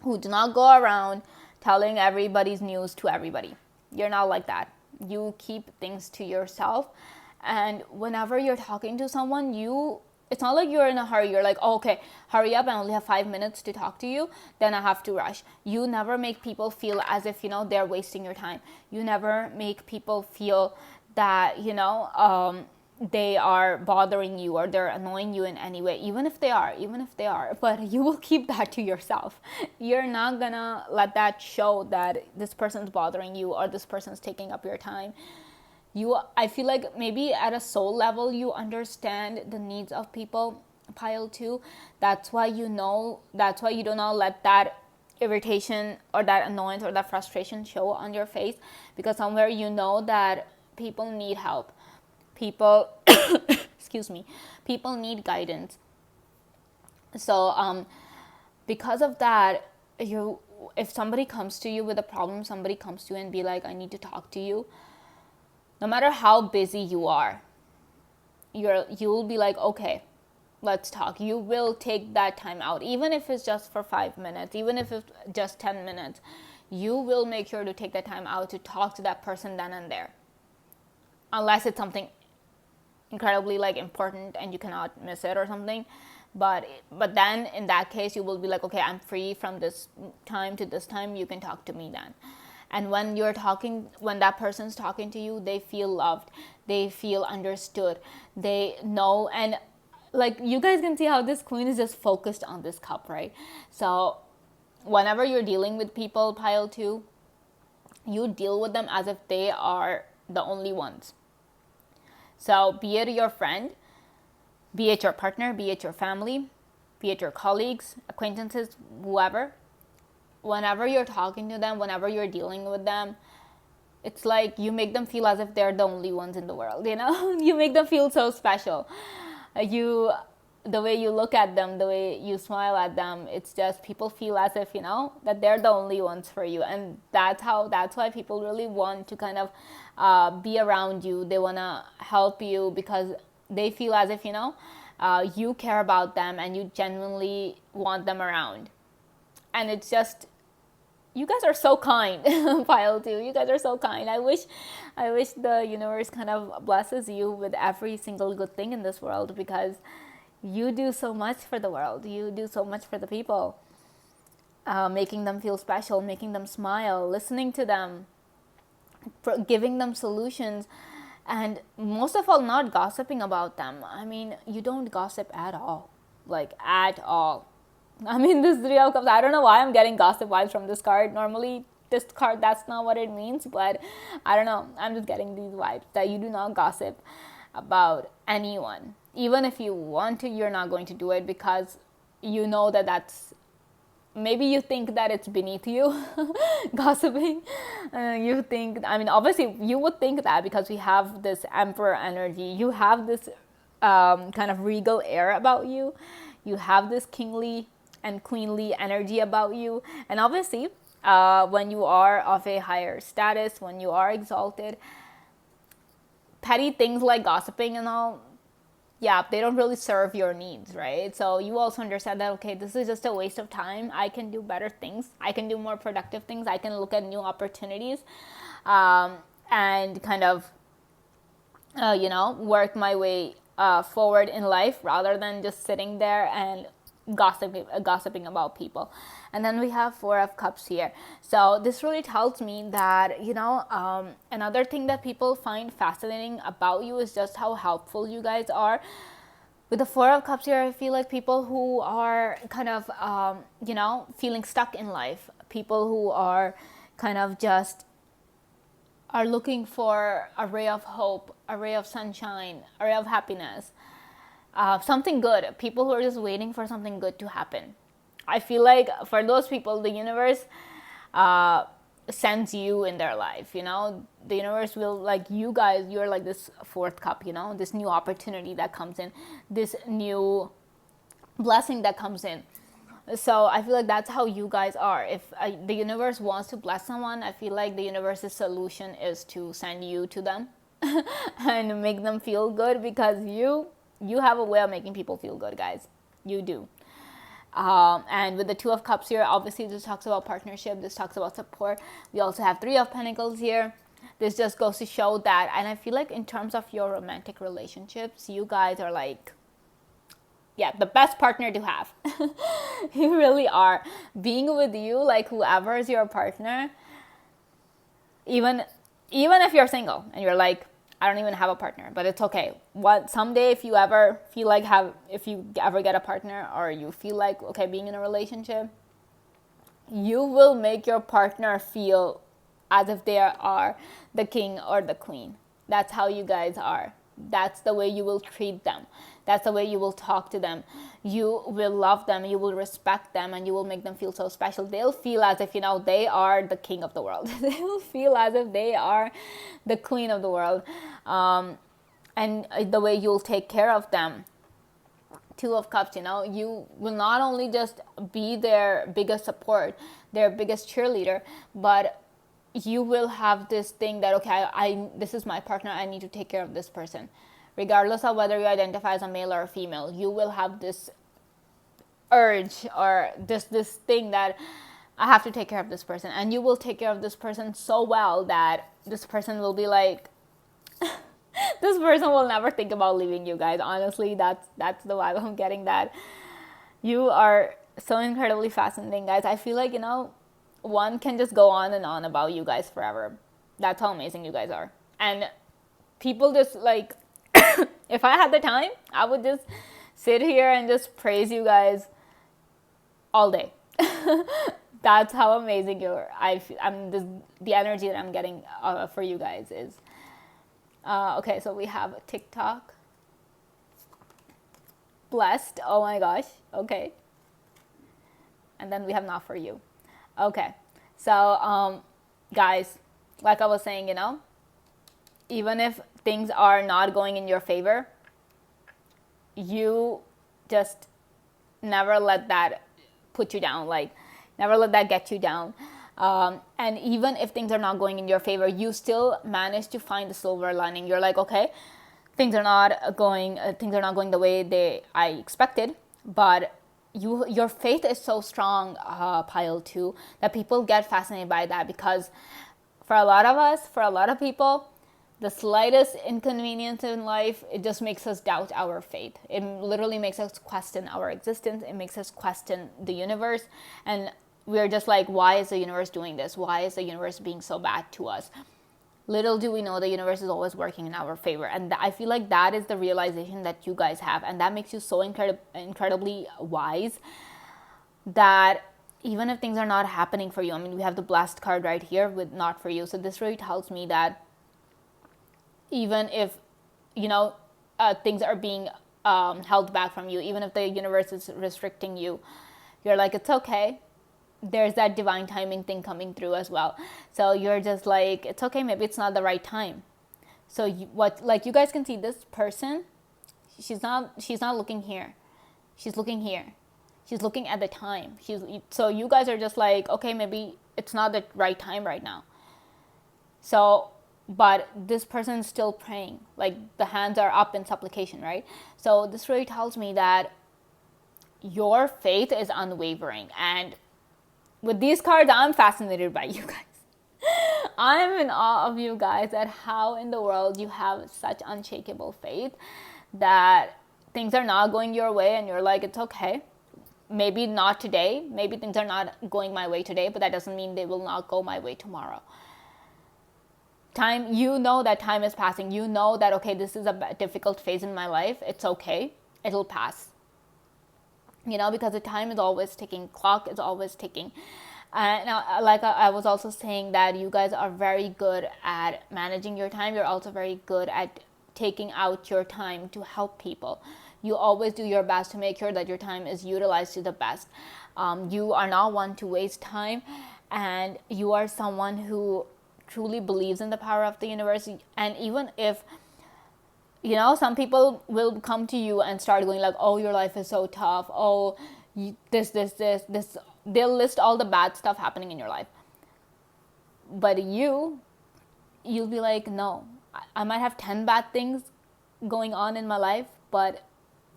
who do not go around telling everybody's news to everybody. You're not like that. You keep things to yourself. And whenever you're talking to someone, it's not like you're in a hurry. You're like, oh, okay, hurry up, I only have 5 minutes to talk to you, then I have to rush. You never make people feel as if, they're wasting your time. You never make people feel that, they are bothering you or they're annoying you in any way, even if they are, but you will keep that to yourself. You're not gonna let that show that this person's bothering you or this person's taking up your time. I feel like maybe at a soul level, you understand the needs of people, pile 2. That's why you do not let that irritation or that annoyance or that frustration show on your face, because somewhere you know that people need help. People, excuse me, people need guidance. So, because of that, if somebody comes to you with a problem, somebody comes to you and be like, I need to talk to you, no matter how busy you are, you'll be like, okay, let's talk. You will take that time out, even if it's just for 5 minutes, even if it's just 10 minutes, you will make sure to take that time out to talk to that person then and there. Unless it's something incredibly important and you cannot miss it or something, but then in that case you will be like, okay, I'm free from this time to this time, you can talk to me then. And when that person's talking to you, they feel loved, they feel understood, they know. And like, you guys can see how this queen is just focused on this cup, right? So whenever you're dealing with people, pile 2, you deal with them as if they are the only ones. So be it your friend, be it your partner, be it your family, be it your colleagues, acquaintances, whoever, whenever you're talking to them, whenever you're dealing with them, It's like you make them feel as if they're the only ones in the world, you know. You make them feel so special. You The way you look at them, the way you smile at them, it's just people feel as if, you know, that they're the only ones for you. And that's why people really want to kind of be around you. They want to help you because they feel as if, you know, you care about them and you genuinely want them around. And it's just, you guys are so kind. Pile 2, you guys are so kind. I wish the universe kind of blesses you with every single good thing in this world, because you do so much for the world. You do so much for the people, making them feel special, making them smile, listening to them, giving them solutions, and most of all, not gossiping about them. I mean, you don't gossip at all, like at all. I mean, this 3 of Cups, I don't know why I'm getting gossip vibes from this card. Normally, this card, that's not what it means, but I don't know. I'm just getting these vibes that you do not gossip about anyone. Even if you want to, you're not going to do it, because you know that that's, maybe you think that it's beneath you, gossiping. You think, I mean, obviously you would think that because we have this emperor energy. You have this kind of regal air about you. You have this kingly and queenly energy about you. And obviously, when you are of a higher status, when you are exalted, petty things like gossiping and all, yeah, they don't really serve your needs, right? So you also understand that, okay, this is just a waste of time. I can do better things. I can do more productive things. I can look at new opportunities, and kind of, work my way forward in life, rather than just sitting there and gossiping about people. And then we have 4 of Cups here. So this really tells me that, another thing that people find fascinating about you is just how helpful you guys are. With the 4 of Cups here, I feel like people who are kind of, feeling stuck in life, people who are kind of just are looking for a ray of hope, a ray of sunshine, a ray of happiness, something good. People who are just waiting for something good to happen. I feel like for those people, the universe sends you in their life. The universe will, like, you guys, you're like this 4th Cup. This new opportunity that comes in, this new blessing that comes in. So I feel like that's how you guys are. If the universe wants to bless someone, I feel like the universe's solution is to send you to them and make them feel good, because you have a way of making people feel good, guys. You do. And with the 2 of Cups here, obviously this talks about partnership. This talks about support. We also have 3 of Pentacles here. This just goes to show that. And I feel like in terms of your romantic relationships, you guys are like, yeah, the best partner to have. You really are. Being with you, like whoever is your partner, even if you're single and you're like, I don't even have a partner, but it's okay. Someday, if you ever feel like if you ever get a partner, or you feel like, okay, being in a relationship, you will make your partner feel as if they are the king or the queen. That's how you guys are. That's the way you will treat them. That's the way you will talk to them. You will love them, you will respect them, and you will make them feel so special. They'll feel as if, they are the king of the world. They will feel as if they are the queen of the world. And the way you'll take care of them. 2 of Cups, you will not only just be their biggest support, their biggest cheerleader, but you will have this thing that, okay, this is my partner, I need to take care of this person. Regardless of whether you identify as a male or a female, you will have this urge, or this thing that I have to take care of this person. And you will take care of this person so well that this person will be like, this person will never think about leaving you guys. Honestly, that's the vibe I'm getting, that you are so incredibly fascinating, guys. I feel like, one can just go on and on about you guys forever. That's how amazing you guys are. And people just like, if I had the time, I would just sit here and just praise you guys all day. That's how amazing you are. The energy that I'm getting for you guys is. Okay, so we have TikTok. Blessed. Oh my gosh. Okay. And then we have Not For You. Okay. So, guys, like I was saying, even if things are not going in your favor, you just never let that put you down. Like, never let that get you down. And even if things are not going in your favor, you still manage to find the silver lining. You're like, okay, things are not going the way I expected, but your faith is so strong, pile 2, that people get fascinated by that, because for a lot of people, the slightest inconvenience in life, it just makes us doubt our faith. It literally makes us question our existence. It makes us question the universe. And we're just like, why is the universe doing this? Why is the universe being so bad to us? Little do we know the universe is always working in our favor. And I feel like that is the realization that you guys have. And that makes you so incredibly wise, that even if things are not happening for you, I mean, we have the blessed card right here with not for you. So this really tells me that even if, things are being held back from you, even if the universe is restricting you, you're like, it's okay. There's that divine timing thing coming through as well. So you're just like, it's okay, maybe it's not the right time. So you guys can see this person, she's not looking here. She's looking here. She's looking at the time. So you guys are just like, okay, maybe it's not the right time right now. So, but this person is still praying. Like, the hands are up in supplication, right? So this really tells me that your faith is unwavering. And with these cards, I'm fascinated by you guys. I'm in awe of you guys, at how in the world you have such unshakable faith that things are not going your way and you're like, it's okay. Maybe not today. Maybe things are not going my way today, but that doesn't mean they will not go my way tomorrow. Time, that time is passing. You know that, okay, this is a difficult phase in my life. It's okay. It'll pass. Because the time is always ticking. Clock is always ticking. Now, like I was also saying, that you guys are very good at managing your time. You're also very good at taking out your time to help people. You always do your best to make sure that your time is utilized to the best. You are not one to waste time, and you are someone who truly believes in the power of the universe. And even if some people will come to you and start going like, oh, your life is so tough, oh, this, they'll list all the bad stuff happening in your life, but you'll be like, no, I might have 10 bad things going on in my life, but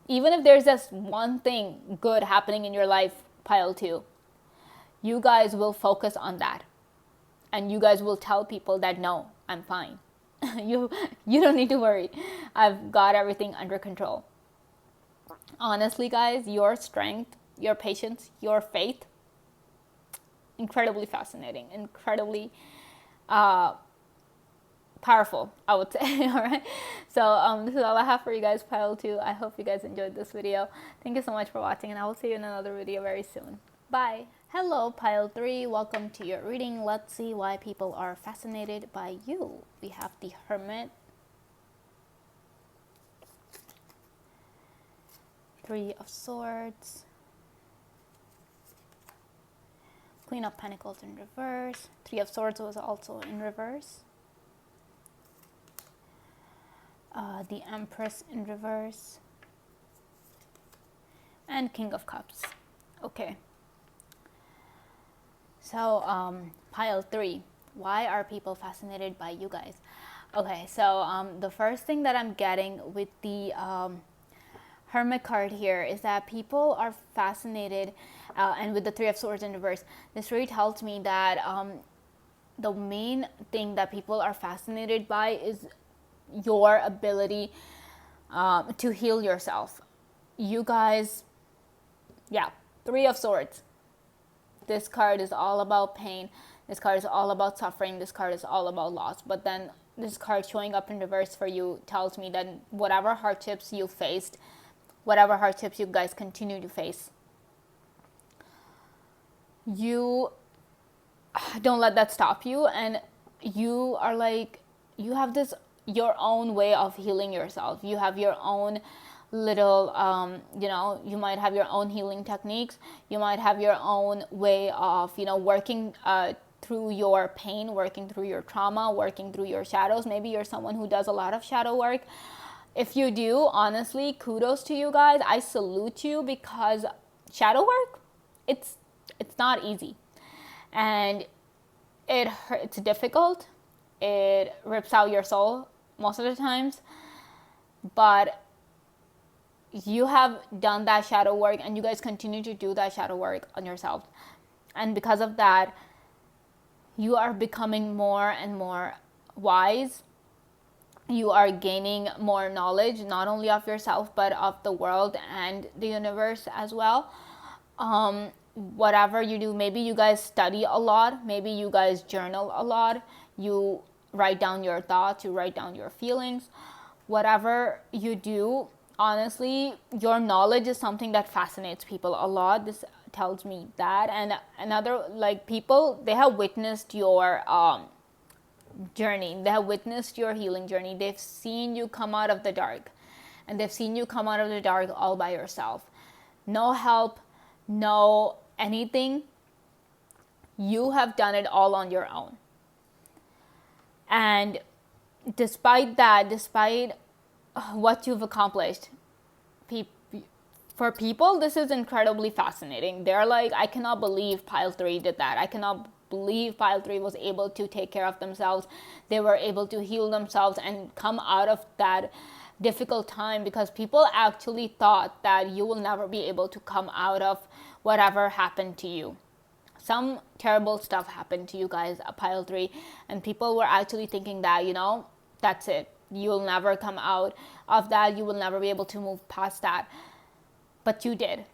even if there's just one thing good happening in your life, pile 2, you guys will focus on that. And you guys will tell people that, no, I'm fine. You don't need to worry. I've got everything under control. Honestly, guys, your strength, your patience, your faith, incredibly fascinating, incredibly powerful, I would say. All right. So this is all I have for you guys, pile 2. I hope you guys enjoyed this video. Thank you so much for watching, and I will see you in another video very soon. Bye. Hello, pile 3. Welcome to your reading. Let's see why people are fascinated by you. We have the Hermit, 3 of Swords, Queen of Pentacles in reverse. 3 of Swords was also in reverse. The Empress in reverse. And King of Cups. Okay. So, pile 3. Why are people fascinated by you guys? Okay, so the first thing that I'm getting with the Hermit card here is that people are fascinated, and with the 3 of Swords in reverse, this really tells me that the main thing that people are fascinated by is your ability to heal yourself. You guys, 3 of Swords. This card is all about pain. This card is all about suffering. This card is all about loss. But then this card showing up in reverse for you tells me that whatever hardships you faced, whatever hardships you guys continue to face, you don't let that stop you. And you are like, you have this, your own way of healing yourself. You have your own little, you might have your own healing techniques. You might have your own way of, working through your pain, working through your trauma, working through your shadows. Maybe you're someone who does a lot of shadow work. If you do, honestly, kudos to you guys. I salute you, because shadow work, it's not easy, and it's difficult. It rips out your soul most of the times, but you have done that shadow work, and you guys continue to do that shadow work on yourself. And because of that, you are becoming more and more wise. You are gaining more knowledge, not only of yourself, but of the world and the universe as well. Whatever you do, maybe you guys study a lot, maybe you guys journal a lot, you write down your thoughts, you write down your feelings. Whatever you do, honestly, your knowledge is something that fascinates people a lot. This tells me that. And another, like, people, they have witnessed your journey, they have witnessed your healing journey. They've seen you come out of the dark, and they've seen you come out of the dark all by yourself. No help, no anything. You have done it all on your own. And despite that, despite what you've accomplished, for people, this is incredibly fascinating. They're like, I cannot believe Pile 3 did that. I cannot believe Pile 3 was able to take care of themselves. They were able to heal themselves and come out of that difficult time, because people actually thought that you will never be able to come out of whatever happened to you. Some terrible stuff happened to you guys at Pile 3, and people were actually thinking that, that's it. You'll never come out of that. You will never be able to move past that. But you did.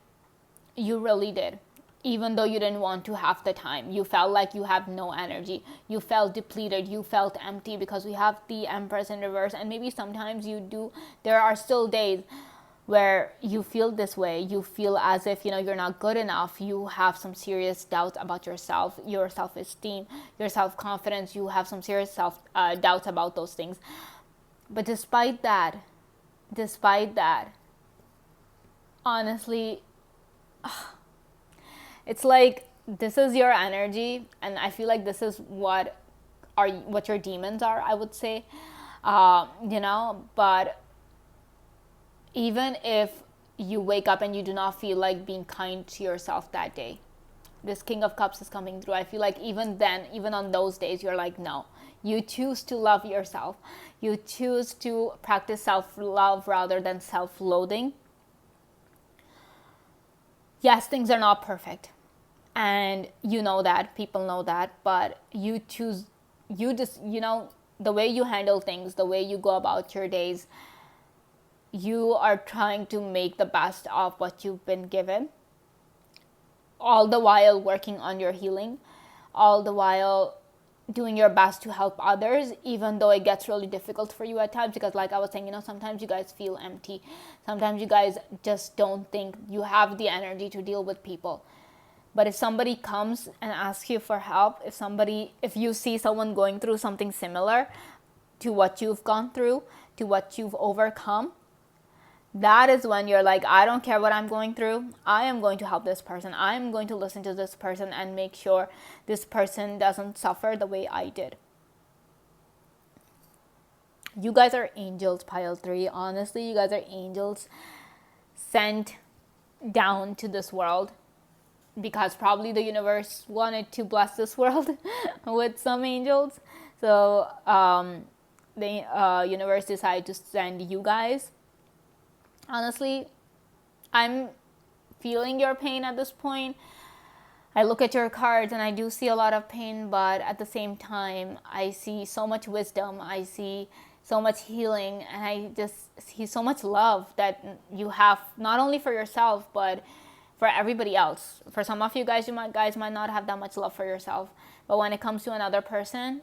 You really did. Even though you didn't want to half the time. You felt like you have no energy. You felt depleted. You felt empty, because we have the Empress in reverse. And maybe sometimes you do. There are still days where you feel this way. You feel as if, you're not good enough. You have some serious doubts about yourself, your self-esteem, your self-confidence. You have some serious doubts about those things. But despite that, honestly, it's like, this is your energy, and I feel like this is what your demons are, I would say. But even if you wake up and you do not feel like being kind to yourself that day, this King of Cups is coming through. I feel like even then, even on those days, you're like, no. You choose to love yourself. You choose to practice self-love rather than self-loathing. Yes, things are not perfect. And you know that. People know that. But you choose, the way you handle things, the way you go about your days, you are trying to make the best of what you've been given. All the while working on your healing. All the while doing your best to help others, even though it gets really difficult for you at times, because like I was saying, sometimes you guys feel empty. Sometimes you guys just don't think you have the energy to deal with people. But if somebody comes and asks you for help, if you see someone going through something similar to what you've gone through, to what you've overcome, that is when you're like, I don't care what I'm going through. I am going to help this person. I'm going to listen to this person and make sure this person doesn't suffer the way I did. You guys are angels, Pile 3. Honestly, you guys are angels sent down to this world, because probably the universe wanted to bless this world with some angels. So the universe decided to send you guys. Honestly, I'm feeling your pain at this point. I look at your cards and I do see a lot of pain, but at the same time, I see so much wisdom. I see so much healing, and I just see so much love that you have, not only for yourself, but for everybody else. For some of you guys, might not have that much love for yourself, but when it comes to another person,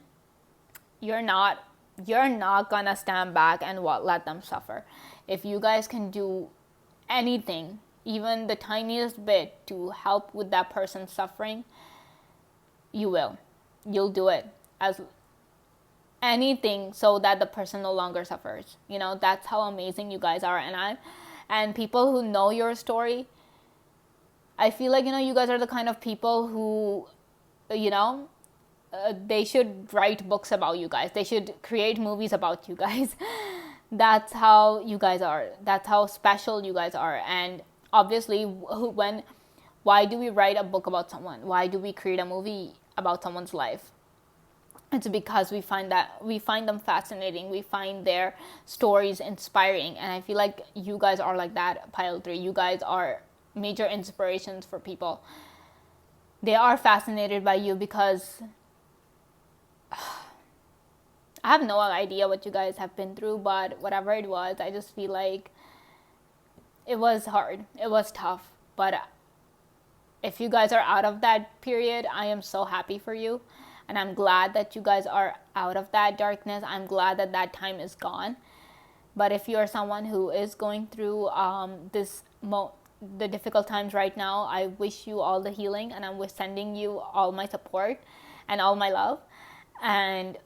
you're not gonna stand back and let them suffer. If you guys can do anything, even the tiniest bit, to help with that person's suffering, you will. You'll do it as anything so that the person no longer suffers. That's how amazing you guys are. And people who know your story, I feel like, you guys are the kind of people who, they should write books about you guys. They should create movies about you guys. That's how you guys are. That's how special you guys are. And obviously, why do we write a book about someone? Why do we create a movie about someone's life? It's because we find them fascinating. We find their stories inspiring. And I feel like you guys are like that, Pile 3. You guys are major inspirations for people. They are fascinated by you because I have no idea what you guys have been through, but whatever it was, I just feel like it was hard. It was tough. But if you guys are out of that period, I am so happy for you. And I'm glad that you guys are out of that darkness. I'm glad that that time is gone. But if you're someone who is going through the difficult times right now, I wish you all the healing, and I'm sending you all my support and all my love. And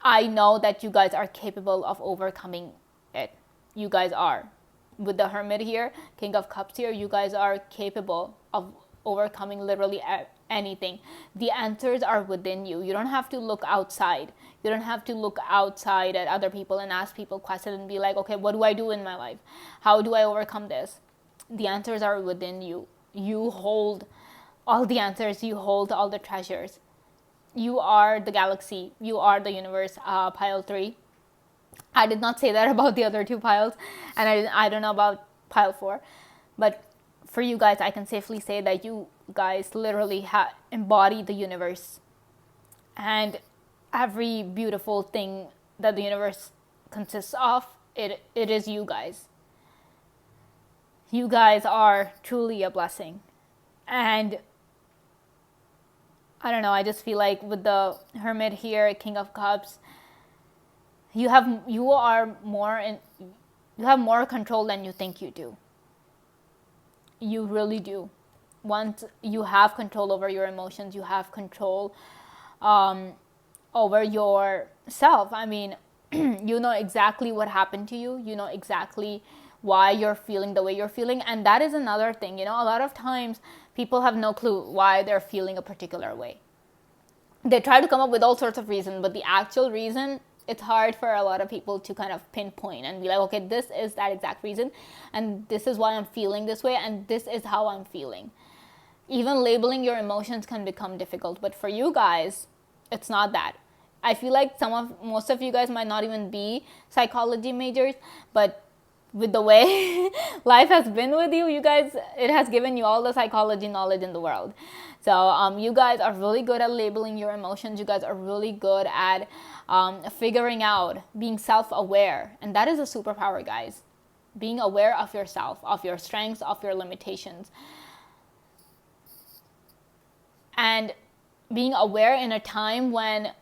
I know that you guys are capable of overcoming it. You guys are. With the Hermit here, King of Cups here, you guys are capable of overcoming literally anything. The answers are within you. You don't have to look outside. You don't have to look outside at other people and ask people questions and be like, okay, what do I do in my life? How do I overcome this? The answers are within you. You hold all the answers. You hold all the treasures. You are the galaxy. You are the universe, Pile 3. I did not say that about the other two piles, and I don't know about Pile 4. But for you guys, I can safely say that you guys literally embody the universe. And every beautiful thing that the universe consists of, it is you guys. You guys are truly a blessing. And I don't know, I just feel like with the Hermit here, King of Cups, you have more control than you think you do. You really do. Once you have control over your emotions, you have control over yourself. I mean, you know exactly what happened to you. You know exactly why you're feeling the way you're feeling. And that is another thing. You know, a lot of times people have no clue why they're feeling a particular way. They try to come up with all sorts of reasons, but the actual reason, it's hard for a lot of people to kind of pinpoint and be like, okay, this is that exact reason, and this is why I'm feeling this way, and this is how I'm feeling. Even labeling your emotions can become difficult, but for you guys, it's not that. I feel like most of you guys might not even be psychology majors, but with the way life has been with you, you guys, it has given you all the psychology knowledge in the world. So you guys are really good at labeling your emotions. You guys are really good at figuring out, being self-aware. And that is a superpower, guys. Being aware of yourself, of your strengths, of your limitations. And being aware in a time when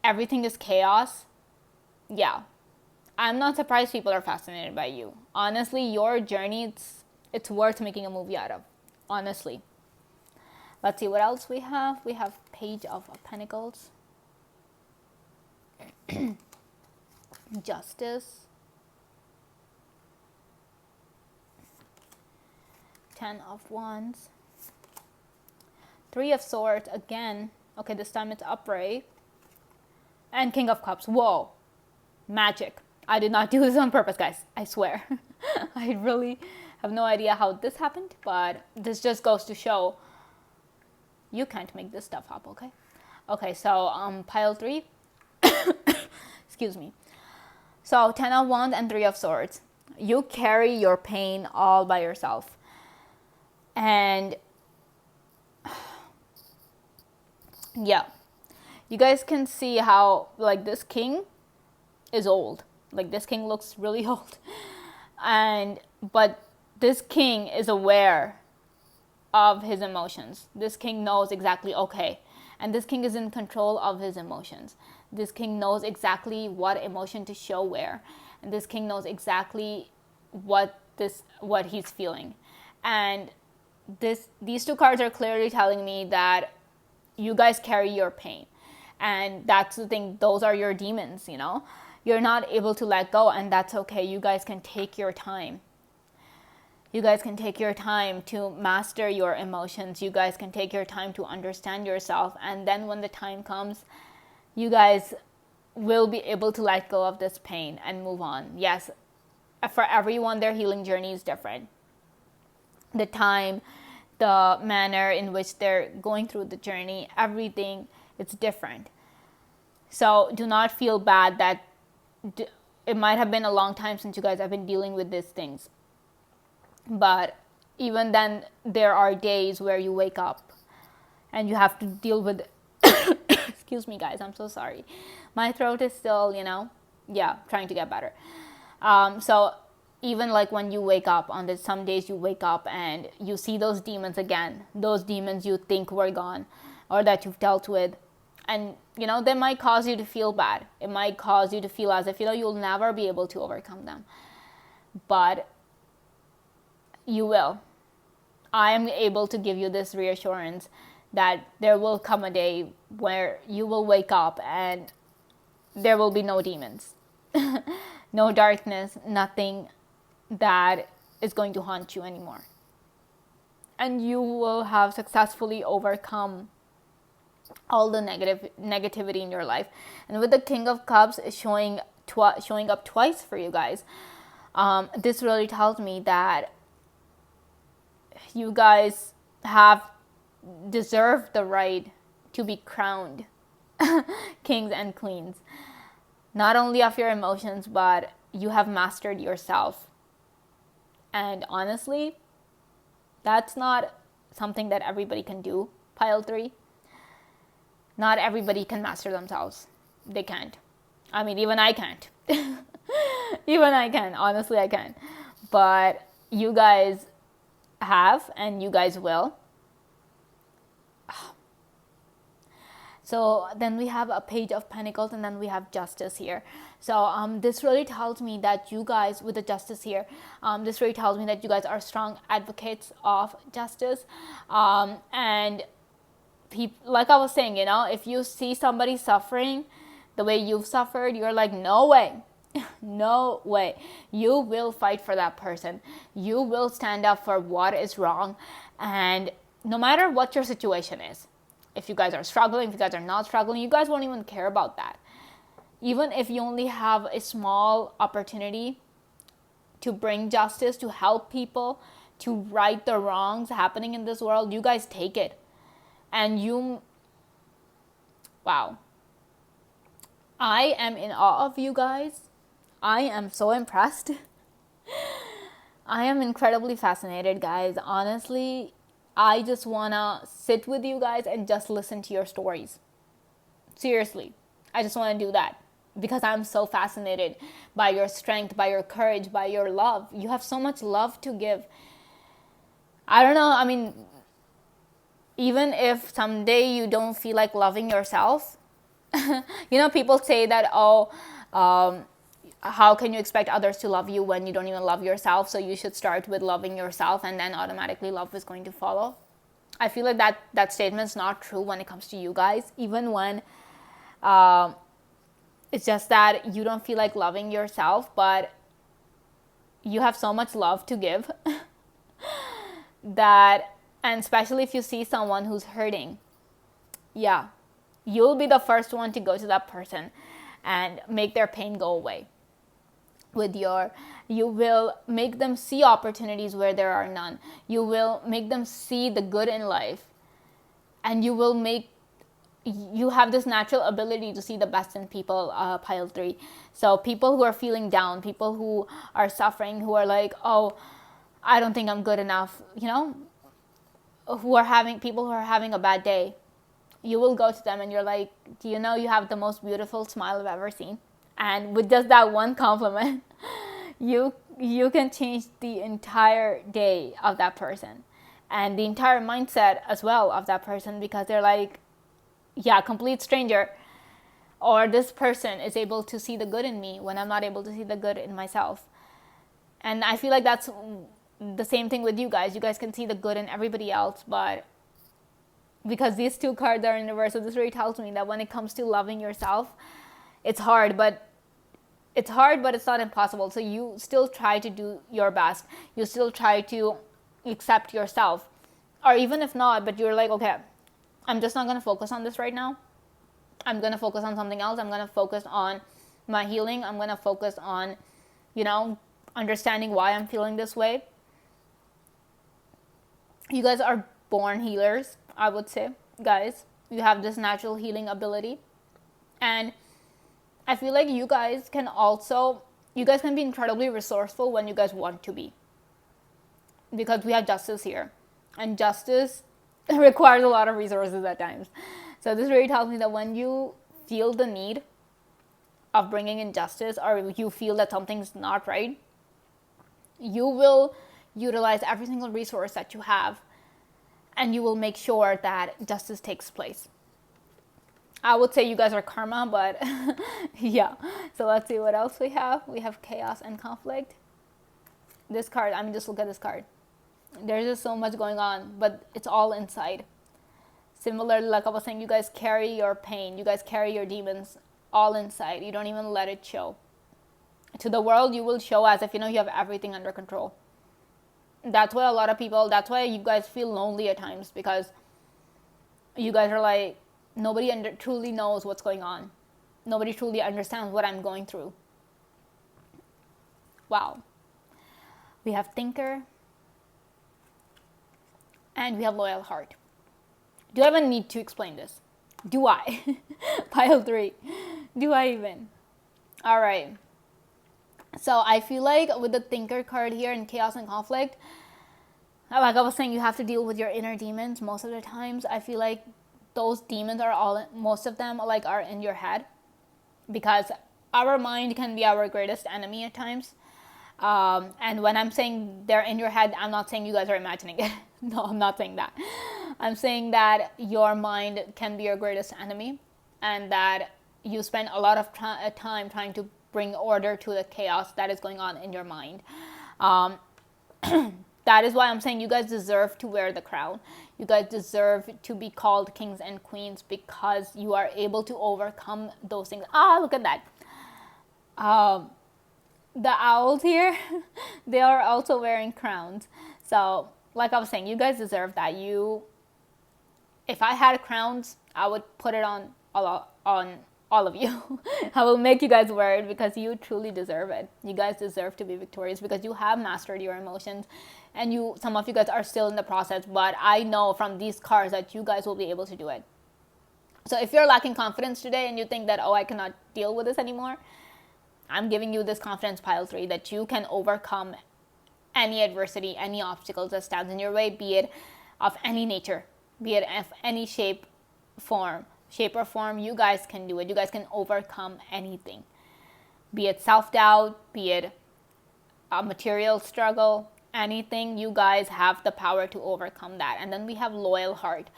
everything is chaos. Yeah. I'm not surprised people are fascinated by you. Honestly, your journey, it's worth making a movie out of. Honestly. Let's see what else we have. We have Page of Pentacles. Justice. 10 of Wands. 3 of Swords again. Okay, this time it's upright. And King of Cups. Whoa. Magic. I did not do this on purpose, guys. I swear. I really have no idea how this happened, but this just goes to show you can't make this stuff up, okay? Okay, so Pile 3. Excuse me. So 10 of Wands and 3 of Swords. You carry your pain all by yourself. And yeah. You guys can see how, like, this king is old. Like, this king looks really old. But this king is aware of his emotions. This king knows exactly, okay. And this king is in control of his emotions. This king knows exactly what emotion to show where. And this king knows exactly what he's feeling. And these two cards are clearly telling me that you guys carry your pain. And that's the thing. Those are your demons, you know. You're not able to let go, and that's okay. You guys can take your time. You guys can take your time to master your emotions. You guys can take your time to understand yourself. And then when the time comes, you guys will be able to let go of this pain and move on. Yes, for everyone, their healing journey is different. The time, the manner in which they're going through the journey, everything, it's different. So do not feel bad that it might have been a long time since you guys have been dealing with these things. But even then, there are days where you wake up and you have to deal with excuse me guys, I'm so sorry. My throat is still, trying to get better. So even like when you wake up on this, some days you wake up and you see those demons again, those demons you think were gone or that you've dealt with. And, they might cause you to feel bad. It might cause you to feel as if, you'll never be able to overcome them. But you will. I am able to give you this reassurance that there will come a day where you will wake up and there will be no demons, no darkness, nothing that is going to haunt you anymore. And you will have successfully overcome all the negativity in your life. And with the King of Cups showing up twice for you guys, this really tells me that you guys have deserved the right to be crowned kings and queens, not only of your emotions, but you have mastered yourself. And honestly, that's not something that everybody can do, pile 3. Not everybody can master themselves. They can't. I mean, even I can't. Even I can. Honestly, I can. But you guys have, and you guys will. So then we have a Page of Pentacles, and then we have Justice here. So this really tells me that you guys, with the Justice here, this really tells me that you guys are strong advocates of justice. And like I was saying, if you see somebody suffering the way you've suffered, you're like, no way. No way. You will fight for that person. You will stand up for what is wrong. And no matter what your situation is, if you guys are struggling, if you guys are not struggling, you guys won't even care about that. Even if you only have a small opportunity to bring justice, to help people, to right the wrongs happening in this world, you guys take it. And wow. I am in awe of you guys. I am so impressed. I am incredibly fascinated, guys. Honestly, I just want to sit with you guys and just listen to your stories. Seriously, I just want to do that because I'm so fascinated by your strength, by your courage, by your love. You have so much love to give. I don't know, I mean, even if someday you don't feel like loving yourself, people say that, how can you expect others to love you when you don't even love yourself? So you should start with loving yourself and then automatically love is going to follow. I feel like that statement's not true when it comes to you guys. Even when it's just that you don't feel like loving yourself, but you have so much love to give that, and especially if you see someone who's hurting, you'll be the first one to go to that person and make their pain go away. You will make them see opportunities where there are none. You will make them see the good in life. And you have this natural ability to see the best in people, pile 3. So people who are feeling down, people who are suffering, who are like, oh, I don't think I'm good enough, people who are having a bad day, you will go to them and you're like, do you know you have the most beautiful smile I've ever seen? And with just that one compliment, you can change the entire day of that person and the entire mindset as well of that person, because they're like, complete stranger, or this person is able to see the good in me when I'm not able to see the good in myself. And I feel like that's the same thing with you guys. You guys can see the good in everybody else, but because these 2 cards are in reverse, so this really tells me that when it comes to loving yourself, it's hard, but it's hard, but it's not impossible. So you still try to do your best. You still try to accept yourself. Or even if not, but you're like, okay, I'm just not going to focus on this right now. I'm going to focus on something else. I'm going to focus on my healing. I'm going to focus on, understanding why I'm feeling this way. You guys are born healers, I would say, guys. You have this natural healing ability. And I feel like you guys can be incredibly resourceful when you guys want to be. Because we have justice here. And justice requires a lot of resources at times. So this really tells me that when you feel the need of bringing in justice, or you feel that something's not right, you will utilize every single resource that you have, and you will make sure that justice takes place. I would say you guys are karma, but yeah. So let's see what else we have. We have chaos and conflict. This card, just look at this card. There's just so much going on, but it's all inside. Similarly, like I was saying, you guys carry your pain, you guys carry your demons all inside. You don't even let it show. To the world, you will show as if you have everything under control. That's why that's why you guys feel lonely at times, because you guys are like, nobody truly knows what's going on. Nobody truly understands what I'm going through. Wow. We have thinker. And we have loyal heart. Do I even need to explain this? Do I? Pile 3. Do I even? All right. So I feel like with the thinker card here in chaos and conflict, like I was saying, you have to deal with your inner demons most of the times. I feel like those demons most of them are in your head, because our mind can be our greatest enemy at times. And when I'm saying they're in your head, I'm not saying you guys are imagining it. No, I'm not saying that. I'm saying that your mind can be your greatest enemy, and that you spend a lot of time trying to bring order to the chaos that is going on in your mind. That is why I'm saying you guys deserve to wear the crown. You guys deserve to be called kings and queens, because you are able to overcome those things. Look at that. The owls here, they are also wearing crowns. So, like I was saying, you guys deserve that. If I had crowns, I would put it on all of you. I will make you guys wear it, because you truly deserve it. You guys deserve to be victorious, because you have mastered your emotions, and some of you guys are still in the process, but I know from these cards that you guys will be able to do it. So if you're lacking confidence today and you think that, I cannot deal with this anymore, I'm giving you this confidence, pile 3, that you can overcome any adversity, any obstacles that stands in your way, be it of any nature, be it of any shape or form. You guys can do it. You guys can overcome anything, be it self-doubt, be it a material struggle, anything. You guys have the power to overcome that. And then we have loyal heart.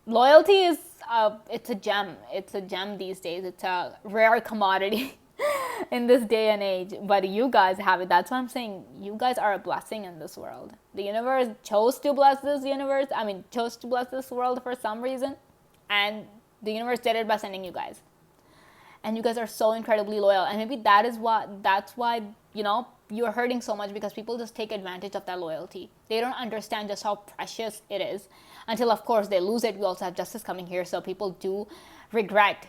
Loyalty is it's a gem. It's a gem these days. It's a rare commodity in this day and age. But you guys have it. That's why I'm saying you guys are a blessing in this world. The universe chose to bless chose to bless this world for some reason. And the universe did it by sending you guys. And you guys are so incredibly loyal. And maybe that's why, you're hurting so much, because people just take advantage of that loyalty. They don't understand just how precious it is until, of course, they lose it. We also have justice coming here. So people do regret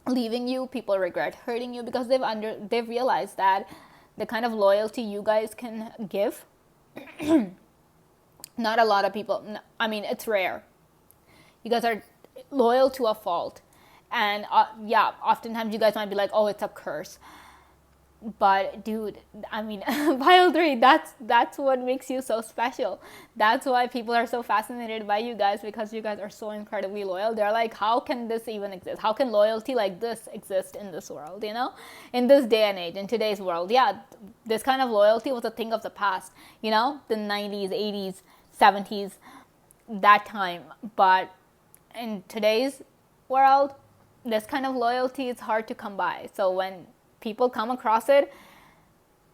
leaving you. People regret hurting you, because they've realized that the kind of loyalty you guys can give, not a lot of people, it's rare. You guys are loyal to a fault. And oftentimes you guys might be like, it's a curse. But dude, pile 3, that's what makes you so special. That's why people are so fascinated by you guys, because you guys are so incredibly loyal. They're like, how can this even exist? How can loyalty like this exist in this world, in this day and age, in today's world? Yeah, this kind of loyalty was a thing of the past, the 90s, 80s, 70s, that time. But in today's world, this kind of loyalty is hard to come by. So when people come across it,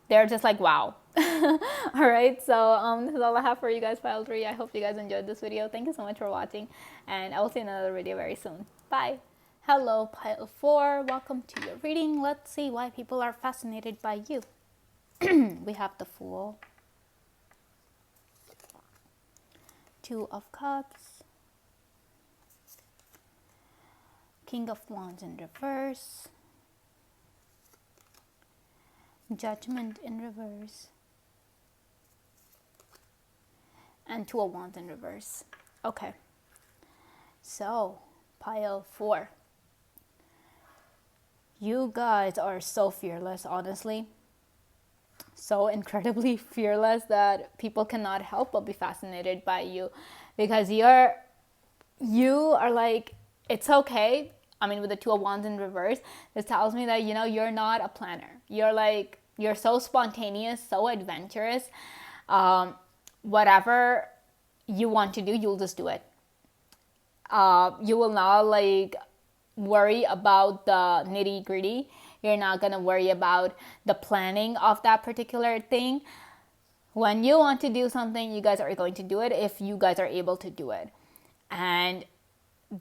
they're just like, wow. All right, so this is all I have for you guys, pile 3. I hope you guys enjoyed this video. Thank you so much for watching, and I will see you in another video very soon. Bye. Hello, pile 4. Welcome to your reading. Let's see why people are fascinated by you. We have the Fool, Two of Cups, King of Wands in reverse, Judgment in reverse, and Two of Wands in reverse. Okay, so pile 4. You guys are so fearless, honestly. So incredibly fearless that people cannot help but be fascinated by you, because you are like, it's okay. I mean, with the Two of Wands in reverse, this tells me that, you're not a planner. You're so spontaneous, so adventurous. Whatever you want to do, you'll just do it. You will not worry about the nitty gritty. You're not gonna worry about the planning of that particular thing. When you want to do something, you guys are going to do it if you guys are able to do it. And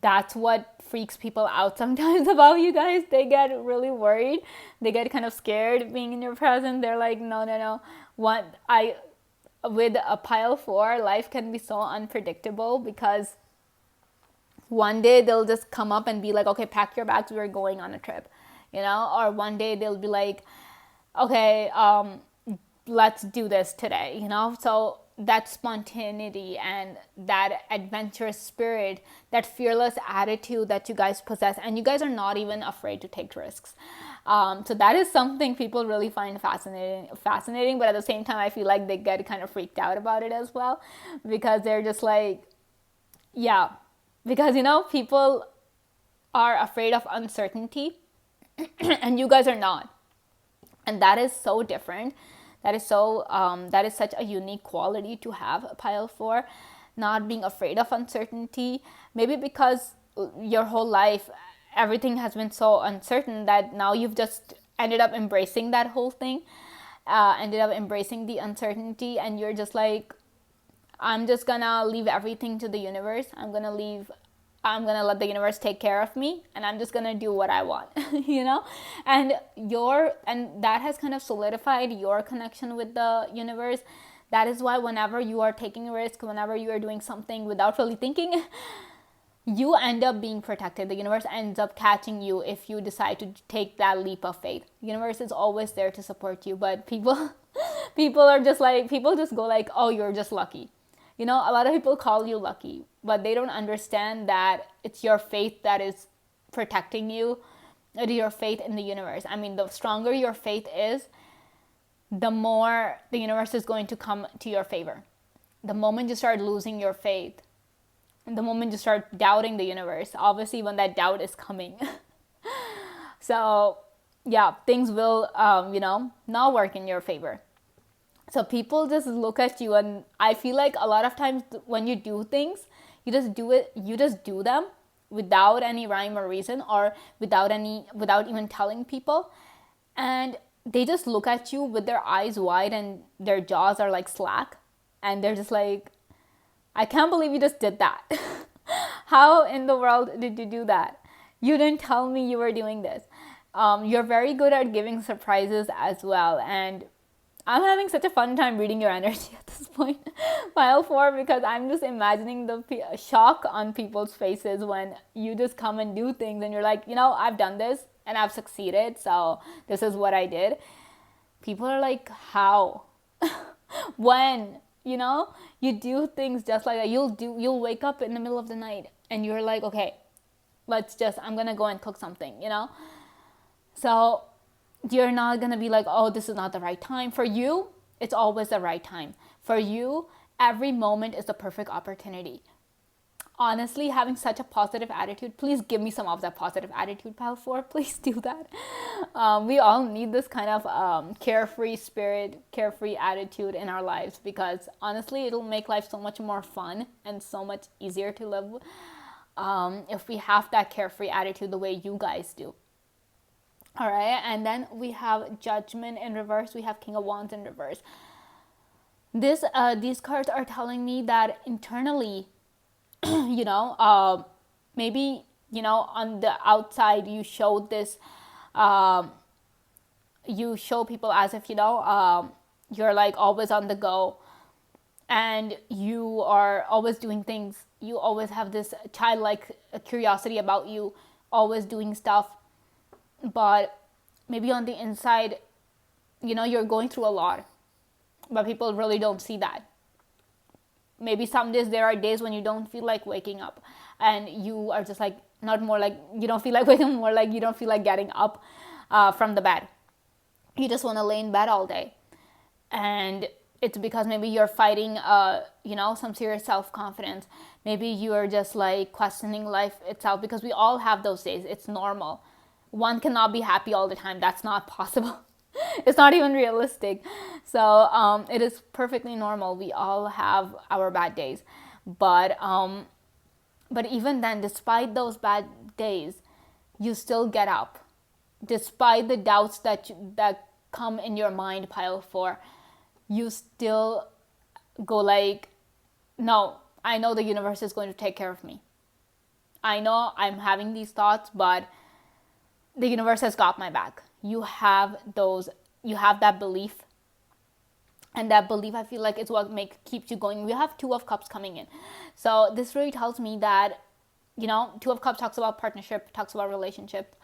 that's what freaks people out sometimes about you guys. They get really worried. They get kind of scared being in your presence. They're like, no. With a pile 4, life can be so unpredictable, because one day they'll just come up and be like, okay, pack your bags, we're going on a trip, or one day they'll be like, okay, let's do this today, So that spontaneity and that adventurous spirit, that fearless attitude that you guys possess, and you guys are not even afraid to take risks. So that is something people really find fascinating, but at the same time, I feel like they get kind of freaked out about it as well, because they're just like, yeah, because people are afraid of uncertainty and you guys are not, and that is so different. That is such a unique quality to have, a pile 4, not being afraid of uncertainty. Maybe because your whole life everything has been so uncertain that now you've just ended up embracing that whole thing, ended up embracing the uncertainty, and you're just like, I'm just gonna leave everything to the universe. I'm gonna let the universe take care of me, and I'm just gonna do what I want, and that has kind of solidified your connection with the universe. That is why whenever you are taking a risk, whenever you are doing something without really thinking, you end up being protected. The universe ends up catching you if you decide to take that leap of faith. The universe is always there to support you, but people just go like, oh, you're just lucky. A lot of people call you lucky, but they don't understand that it's your faith that is protecting you. It is your faith in the universe. I mean, the stronger your faith is, the more the universe is going to come to your favor. The moment you start losing your faith, the moment you start doubting the universe, obviously when that doubt is coming, so yeah, things will, not work in your favor. So people just look at you, and I feel like a lot of times when you do things, you just do them without any rhyme or reason, or without even telling people. And they just look at you with their eyes wide and their jaws are like slack. And they're just like, I can't believe you just did that. How in the world did you do that? You didn't tell me you were doing this. You're very good at giving surprises as well. And I'm having such a fun time reading your energy at this point, pile 4, because I'm just imagining the shock on people's faces when you just come and do things and you're like, I've done this and I've succeeded, so this is what I did. People are like, how? When? You do things just like that. You'll wake up in the middle of the night and you're like, okay, I'm gonna go and cook something, So you're not going to be like, oh, this is not the right time. For you, it's always the right time. For you, every moment is the perfect opportunity. Honestly, having such a positive attitude, please give me some of that positive attitude, pile 4. Please do that. We all need this kind of carefree spirit, carefree attitude in our lives, because honestly, it'll make life so much more fun and so much easier to live if we have that carefree attitude the way you guys do. All right, and then we have Judgment in reverse. We have King of Wands in reverse. These cards are telling me that internally, maybe on the outside you show this, um, you show people as if, you're like always on the go, and you are always doing things. You always have this childlike curiosity about you, always doing stuff. But maybe on the inside, you're going through a lot, but people really don't see that. Maybe some days, there are days when you don't feel like waking up, and you are just like, not more like you don't feel like waking, more like you don't feel like getting up from the bed. You just want to lay in bed all day. And it's because maybe you're fighting some serious self-confidence. Maybe you're just like questioning life itself, because we all have those days. It's normal. One cannot be happy all the time. That's not possible. It's not even realistic. So it is perfectly normal. We all have our bad days. But even then, despite those bad days, you still get up. Despite the doubts that come in your mind, pile 4, you still go like, no, I know the universe is going to take care of me. I know I'm having these thoughts, but the universe has got my back. You have that belief. And that belief, I feel like, is what keeps you going. We have 2 of Cups coming in. So this really tells me that, 2 of Cups talks about partnership, talks about relationship.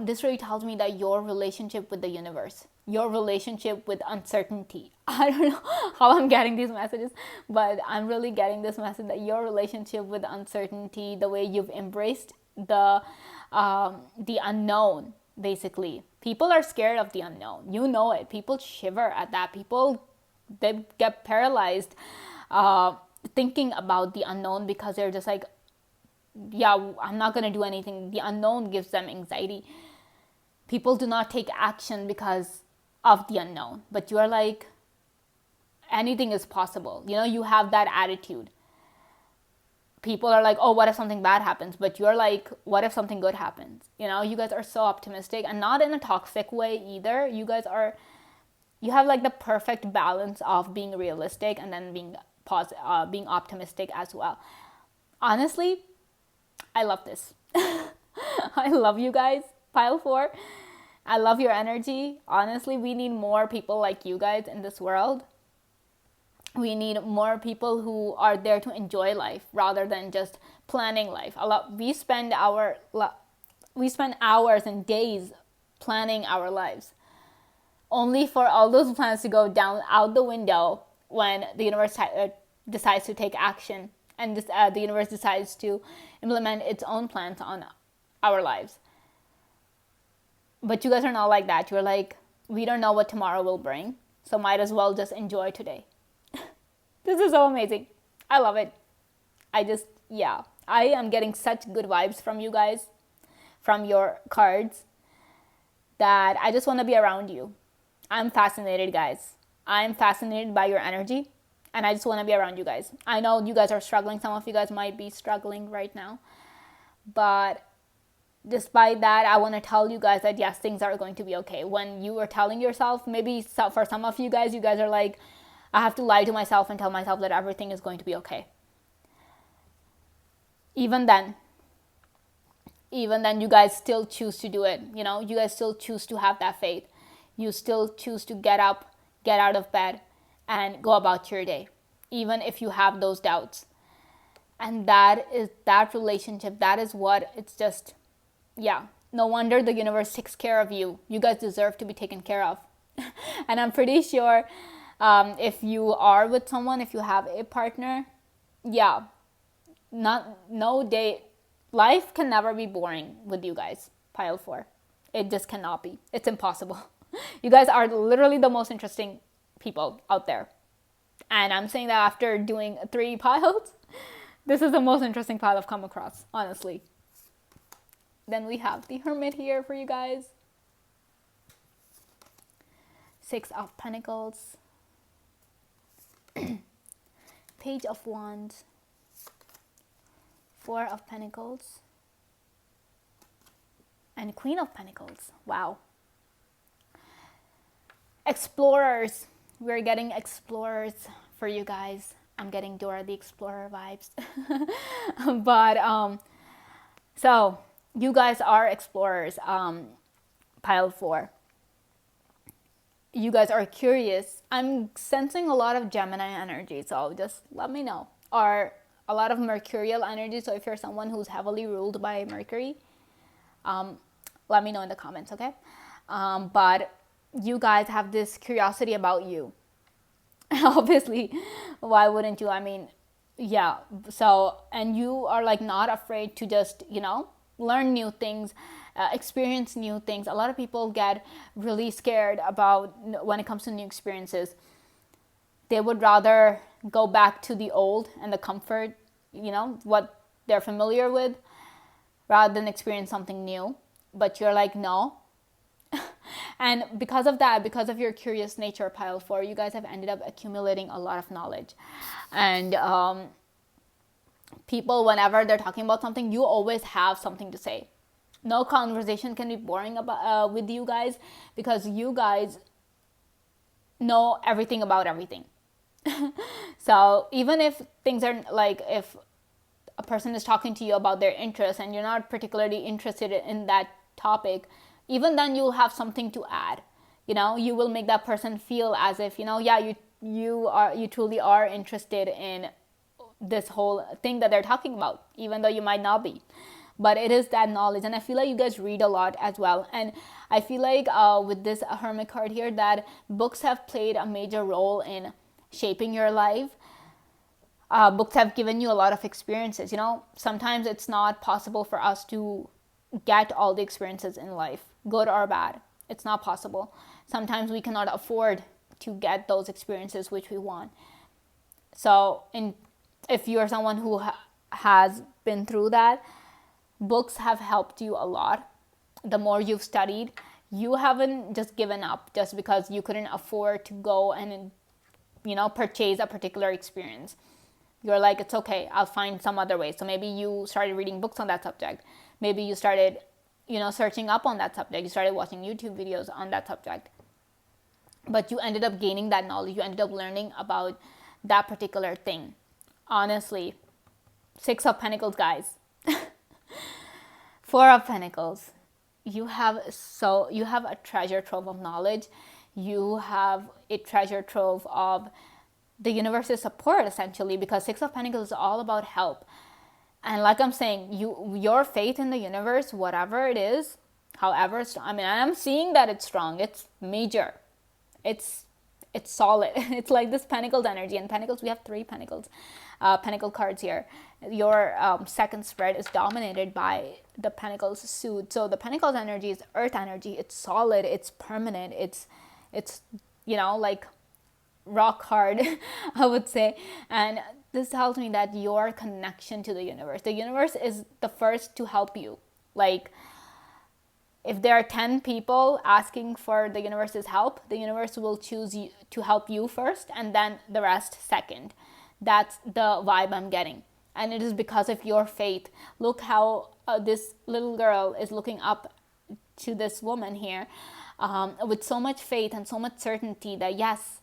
This really tells me that your relationship with the universe, your relationship with uncertainty. I don't know how I'm getting these messages, but I'm really getting this message that your relationship with uncertainty, the way you've embraced the unknown, basically. People are scared of the unknown. You know it. People shiver at that. People, they get paralyzed thinking about the unknown, because they're just like, yeah, I'm not going to do anything. The unknown gives them anxiety. People do not take action because of the unknown. But you're like, anything is possible. You have that attitude. People are like, oh, what if something bad happens? But you're like, what if something good happens? You guys are so optimistic, and not in a toxic way either. You have like the perfect balance of being realistic and then being optimistic as well. Honestly, I love this. I love you guys, pile 4. I love your energy. Honestly, we need more people like you guys in this world. We need more people who are there to enjoy life rather than just planning life. We spend hours and days planning our lives, only for all those plans to go out the window when the universe decides to take action, and the universe decides to implement its own plans on our lives. But you guys are not like that. You're like, we don't know what tomorrow will bring, so might as well just enjoy today. This is so amazing. I love it. I am getting such good vibes from you guys, from your cards, that I just want to be around you. I'm fascinated, guys. I'm fascinated by your energy, and I just want to be around you guys. I know you guys are struggling. Some of you guys might be struggling right now. But despite that, I want to tell you guys that yes, things are going to be okay. When you are telling yourself, maybe for some of you guys are like, I have to lie to myself and tell myself that everything is going to be okay. Even then, you guys still choose to do it. You guys still choose to have that faith. You still choose to get up, get out of bed, and go about your day, even if you have those doubts. And that relationship, that is what it's just, no wonder the universe takes care of you. You guys deserve to be taken care of. And I'm pretty sure if you are with someone, if you have a partner, life can never be boring with you guys, pile 4. It just cannot be. It's impossible. You guys are literally the most interesting people out there. And I'm saying that after doing 3 piles, this is the most interesting pile I've come across, honestly. Then we have the Hermit here for you guys. 6 of Pentacles. Page of Wands. 4 of Pentacles. And Queen of Pentacles. Wow. Explorers. We're getting explorers for you guys. I'm getting Dora the Explorer vibes. But So you guys are explorers, pile 4. You guys are curious. I'm sensing a lot of Gemini energy, so just let me know. Or a lot of Mercurial energy. So if you're someone who's heavily ruled by Mercury, let me know in the comments, okay? But you guys have this curiosity about you. Obviously, why wouldn't you? I mean, yeah. So, and you are like not afraid to just, learn new things, experience new things. A lot of people get really scared about when it comes to new experiences. They would rather go back to the old and the comfort, what they're familiar with, rather than experience something new. But you're like, no. And because of that, because of your curious nature, pile 4, you guys have ended up accumulating a lot of knowledge. And people, whenever they're talking about something, you always have something to say. No conversation can be boring about with you guys, because you guys know everything about everything. So even if things are like, if a person is talking to you about their interests and you're not particularly interested in that topic, even then you'll have something to add. You will make that person feel as if, yeah, you truly are interested in this whole thing that they're talking about, even though you might not be. But it is that knowledge. And I feel like you guys read a lot as well. And I feel like with this Hermit card here, that books have played a major role in shaping your life. Books have given you a lot of experiences. Sometimes it's not possible for us to get all the experiences in life, good or bad. It's not possible. Sometimes we cannot afford to get those experiences which we want. So if you're someone who has been through that, books have helped you a lot. The more you've studied, you haven't just given up just because you couldn't afford to go and, purchase a particular experience. You're like, it's okay, I'll find some other way. So maybe you started reading books on that subject. Maybe you started, searching up on that subject. You started watching YouTube videos on that subject. But you ended up gaining that knowledge. You ended up learning about that particular thing. Honestly, 6 of Pentacles, guys. 4 of Pentacles. You have a treasure trove of knowledge. You have a treasure trove of the universe's support, essentially, because 6 of Pentacles is all about help. And like I'm saying, your faith in the universe, whatever it is, however, I'm seeing that it's strong. It's major. It's solid. It's like this Pentacles energy. And Pentacles, we have 3 Pentacles, Pentacle cards here. Your second spread is dominated by the Pentacles suit. So the Pentacles energy is earth energy. It's solid. It's permanent. It's like rock hard, I would say. And this tells me that your connection to the universe is the first to help you. Like, if there are 10 people asking for the universe's help, the universe will choose you to help you first, and then the rest second. That's the vibe I'm getting. And it is because of your faith. Look how this little girl is looking up to this woman here with so much faith and so much certainty that yes,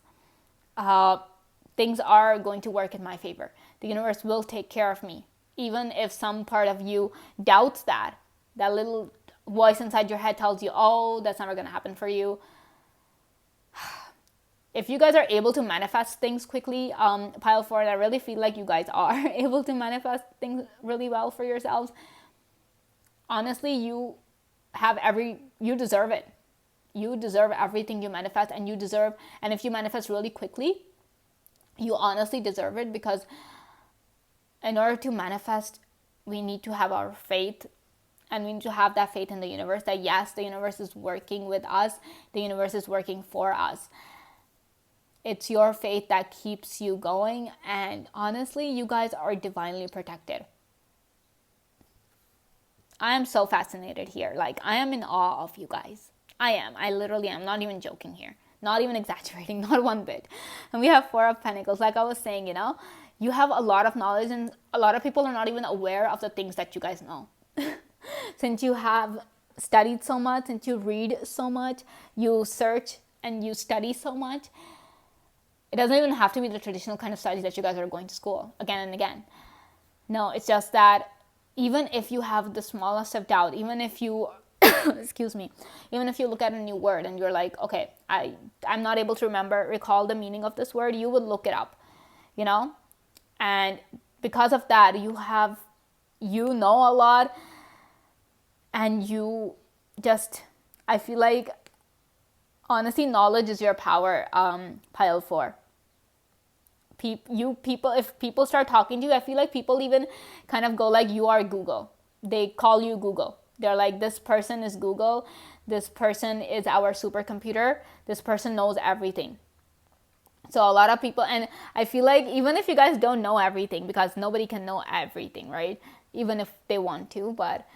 things are going to work in my favor. The universe will take care of me. Even if some part of you doubts that little voice inside your head tells you, oh, that's never going to happen for you. If you guys are able to manifest things quickly, pile 4, I really feel like you guys are able to manifest things really well for yourselves. Honestly, you deserve it. You deserve everything you manifest, and if you manifest really quickly, you honestly deserve it, because in order to manifest, we need to have our faith, and we need to have that faith in the universe that yes, the universe is working with us, the universe is working for us. It's your faith that keeps you going, and honestly, you guys are divinely protected. I am so fascinated here. Like, I am in awe of you guys. I am. I literally am. Not even joking here. Not even exaggerating. Not one bit. And we have 4 of Pentacles. Like I was saying, you have a lot of knowledge, and a lot of people are not even aware of the things that you guys know. Since you have studied so much, since you read so much, you search and you study so much, it doesn't even have to be the traditional kind of studies that you guys are going to school again and again. No, it's just that even if you have the smallest of doubt, even if you excuse me, even if you look at a new word and you're like, okay, I'm not able to recall the meaning of this word, you would look it up, you know. And because of that, you know a lot, and you just, I feel like, honestly, knowledge is your power, pile 4. If people start talking to you, I feel like people even kind of go like, you are Google. They call you Google. They're like, this person is Google, this person is our supercomputer, this person knows everything. So a lot of people, and I feel like even if you guys don't know everything, because nobody can know everything, right? Even if they want to, but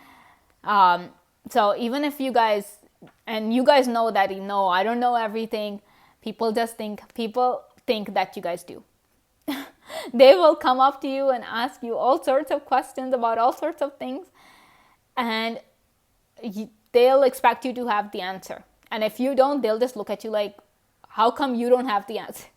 so even if you guys, and you guys know that, I don't know everything, people think that you guys do. They will come up to you and ask you all sorts of questions about all sorts of things, and they'll expect you to have the answer. And if you don't, they'll just look at you like, how come you don't have the answer?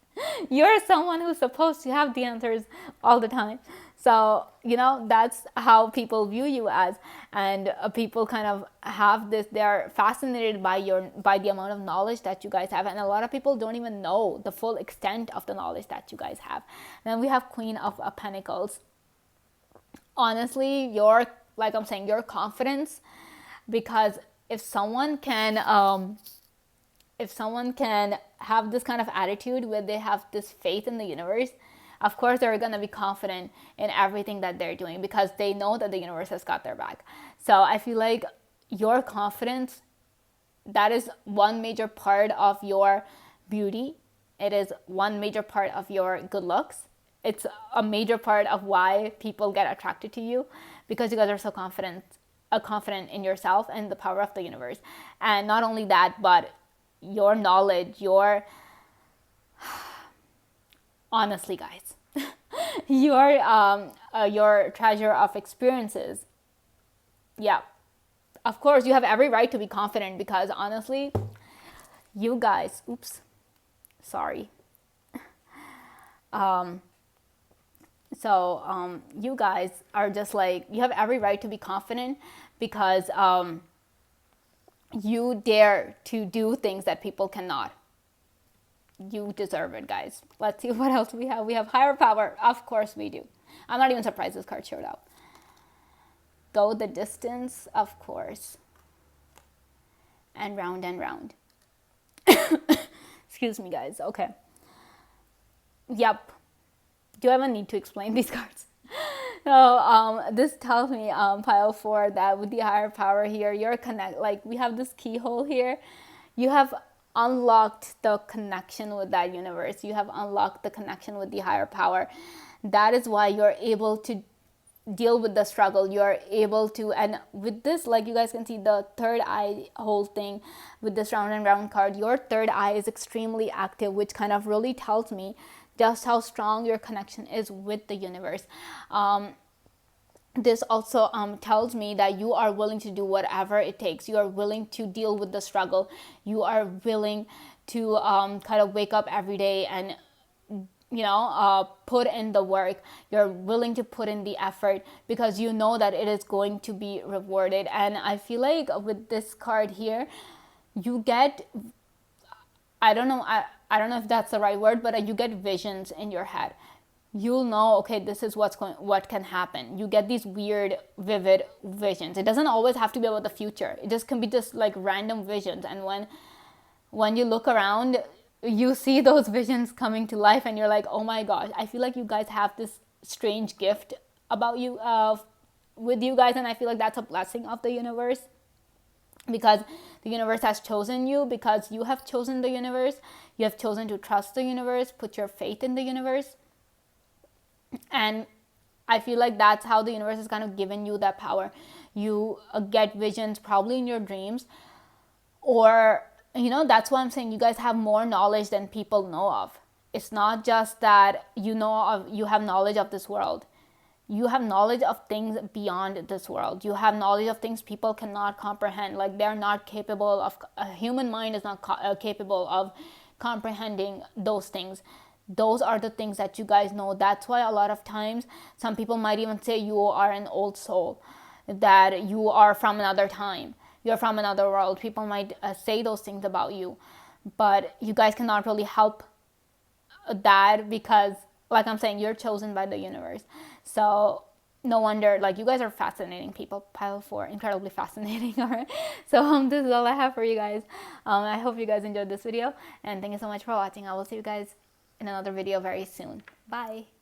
You're someone who's supposed to have the answers all the time. So, that's how people view you as. And people kind of have this, they're fascinated by the amount of knowledge that you guys have. And a lot of people don't even know the full extent of the knowledge that you guys have. And then we have Queen of Pentacles. Honestly, like I'm saying, your confidence, because if someone can have this kind of attitude where they have this faith in the universe, of course they're going to be confident in everything that they're doing, because they know that the universe has got their back. So I feel like your confidence, that is one major part of your beauty. It is one major part of your good looks. It's a major part of why people get attracted to you, because you guys are so confident in yourself and the power of the universe. And not only that, but your knowledge, honestly, guys, your treasure of experiences. Yeah, of course, you have every right to be confident, because honestly, you guys, you guys are just like, you have every right to be confident, because you dare to do things that people cannot. You deserve it, guys. Let's see what else we have. We have higher power. Of course we do. I'm not even surprised this card showed up. Go the distance, of course. And round. Excuse me, guys. Okay. Yep. Do I even need to explain these cards? So this tells me, pile 4, that with the higher power here, you're we have this keyhole here. You have unlocked the connection with that universe. You have unlocked the connection with the higher power. That is why you're able to deal with the struggle. You're able to, and with this, like you guys can see the third eye whole thing with this round and round card, your third eye is extremely active, which kind of really tells me just how strong your connection is with the universe. This also tells me that you are willing to do whatever it takes. You are willing to deal with the struggle. You are willing to kind of wake up every day and put in the work. You're willing to put in the effort, because you know that it is going to be rewarded. And I feel like with this card here, you get, I don't know if that's the right word, but you get visions in your head. You'll know, okay, this is what can happen. You get these weird, vivid visions. It doesn't always have to be about the future. It just can be just like random visions. And when you look around, you see those visions coming to life, and you're like, oh my gosh, I feel like you guys have this strange gift about you, with you guys. And I feel like that's a blessing of the universe, because the universe has chosen you, because you have chosen the universe. You have chosen to trust the universe, put your faith in the universe. And I feel like that's how the universe has kind of given you that power. You get visions probably in your dreams, or that's why I'm saying you guys have more knowledge than people know of. It's not just that you have knowledge of this world. You have knowledge of things beyond this world. You have knowledge of things people cannot comprehend. Like, they're not capable of, a human mind is not capable of comprehending those things. those are the things that you guys know. That's why a lot of times some people might even say you are an old soul, that you are from another time, you're from another world. People might say those things about you, but you guys cannot really help that, because like I'm saying, you're chosen by the universe. So no wonder, like, you guys are fascinating people. Pile 4, incredibly fascinating. All right, so this is all I have for you guys. I hope you guys enjoyed this video, and thank you so much for watching. I will see you guys in another video very soon. Bye.